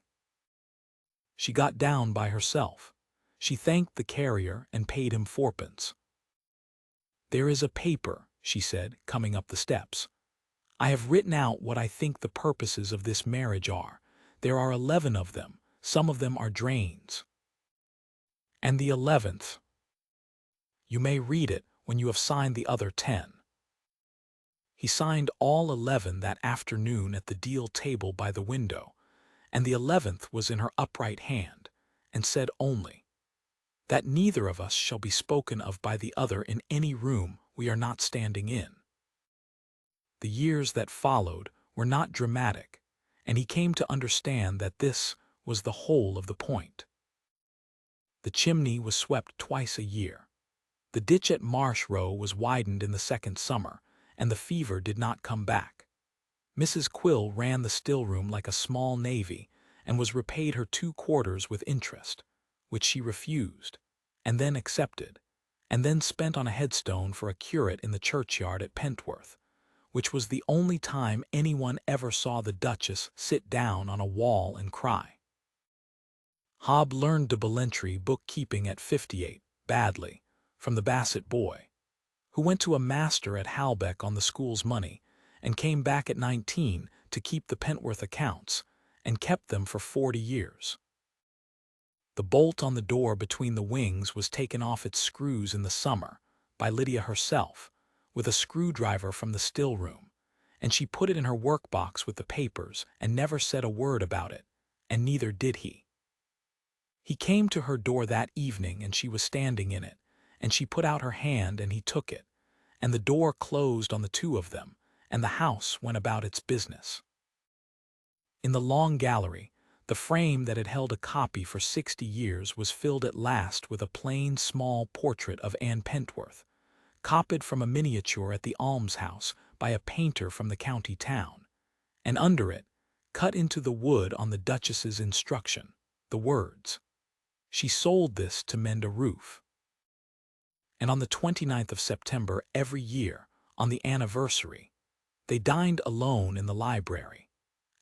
She got down by herself. She thanked the carrier and paid him 4d. "There is a paper," she said, coming up the steps. "I have written out what I think the purposes of this marriage are. There are 11 of them. Some of them are drains. And the 11th. You may read it when you have signed the other 10. He signed all 11 that afternoon at the deal table by the window, and the 11th was in her upright hand, and said only, "That neither of us shall be spoken of by the other in any room we are not standing in." The years that followed were not dramatic, and he came to understand that this was the whole of the point. The chimney was swept twice a year. The ditch at Marsh Row was widened in the 2nd summer, and the fever did not come back. Mrs. Quill ran the still-room like a small navy, and was repaid her 2 quarters with interest, which she refused, and then accepted, and then spent on a headstone for a curate in the churchyard at Pentworth, which was the only time anyone ever saw the Duchess sit down on a wall and cry. Hob learned de Balentry bookkeeping at 58, badly, from the Bassett boy, who went to a master at Halbeck on the school's money, and came back at 19 to keep the Pentworth accounts, and kept them for 40 years. The bolt on the door between the wings was taken off its screws in the summer, by Lydia herself, with a screwdriver from the still-room, and she put it in her work-box with the papers and never said a word about it, and neither did he. He came to her door that evening and she was standing in it, and she put out her hand and he took it, and the door closed on the 2 of them, and the house went about its business. In the long gallery, the frame that had held a copy for 60 years was filled at last with a plain small portrait of Anne Pentworth, copied from a miniature at the almshouse by a painter from the county town, and under it, cut into the wood on the Duchess's instruction, the words, "She sold this to mend a roof." And on the 29th of September every year, on the anniversary, they dined alone in the library,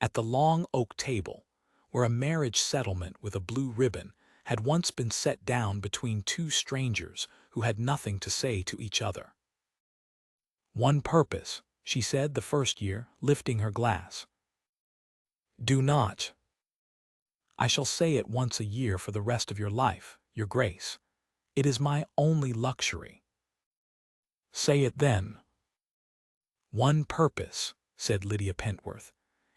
at the long oak table, where a marriage settlement with a blue ribbon had once been set down between 2 strangers who had nothing to say to each other. "One purpose," she said the first year, lifting her glass. "Do not. I shall say it once a year for the rest of your life, your grace. It is my only luxury." "Say it then." "One purpose," said Lydia Pentworth,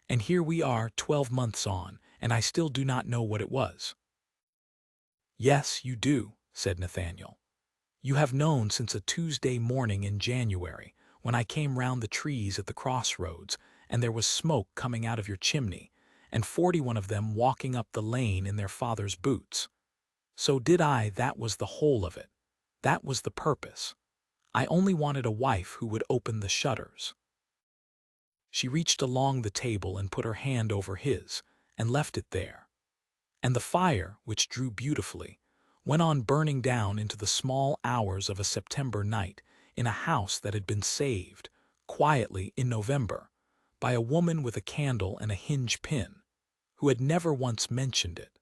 "and here we are 12 months on, and I still do not know what it was." "Yes, you do," said Nathaniel. You have known since a Tuesday morning in January, when I came round the trees at the crossroads, and there was smoke coming out of your chimney, and 41 of them walking up the lane in their father's boots. So did I, that was the whole of it. That was the purpose. I only wanted a wife who would open the shutters. She reached along the table and put her hand over his, and left it there. And the fire, which drew beautifully, went on burning down into the small hours of a September night in a house that had been saved, quietly in November, by a woman with a candle and a hinge pin, who had never once mentioned it.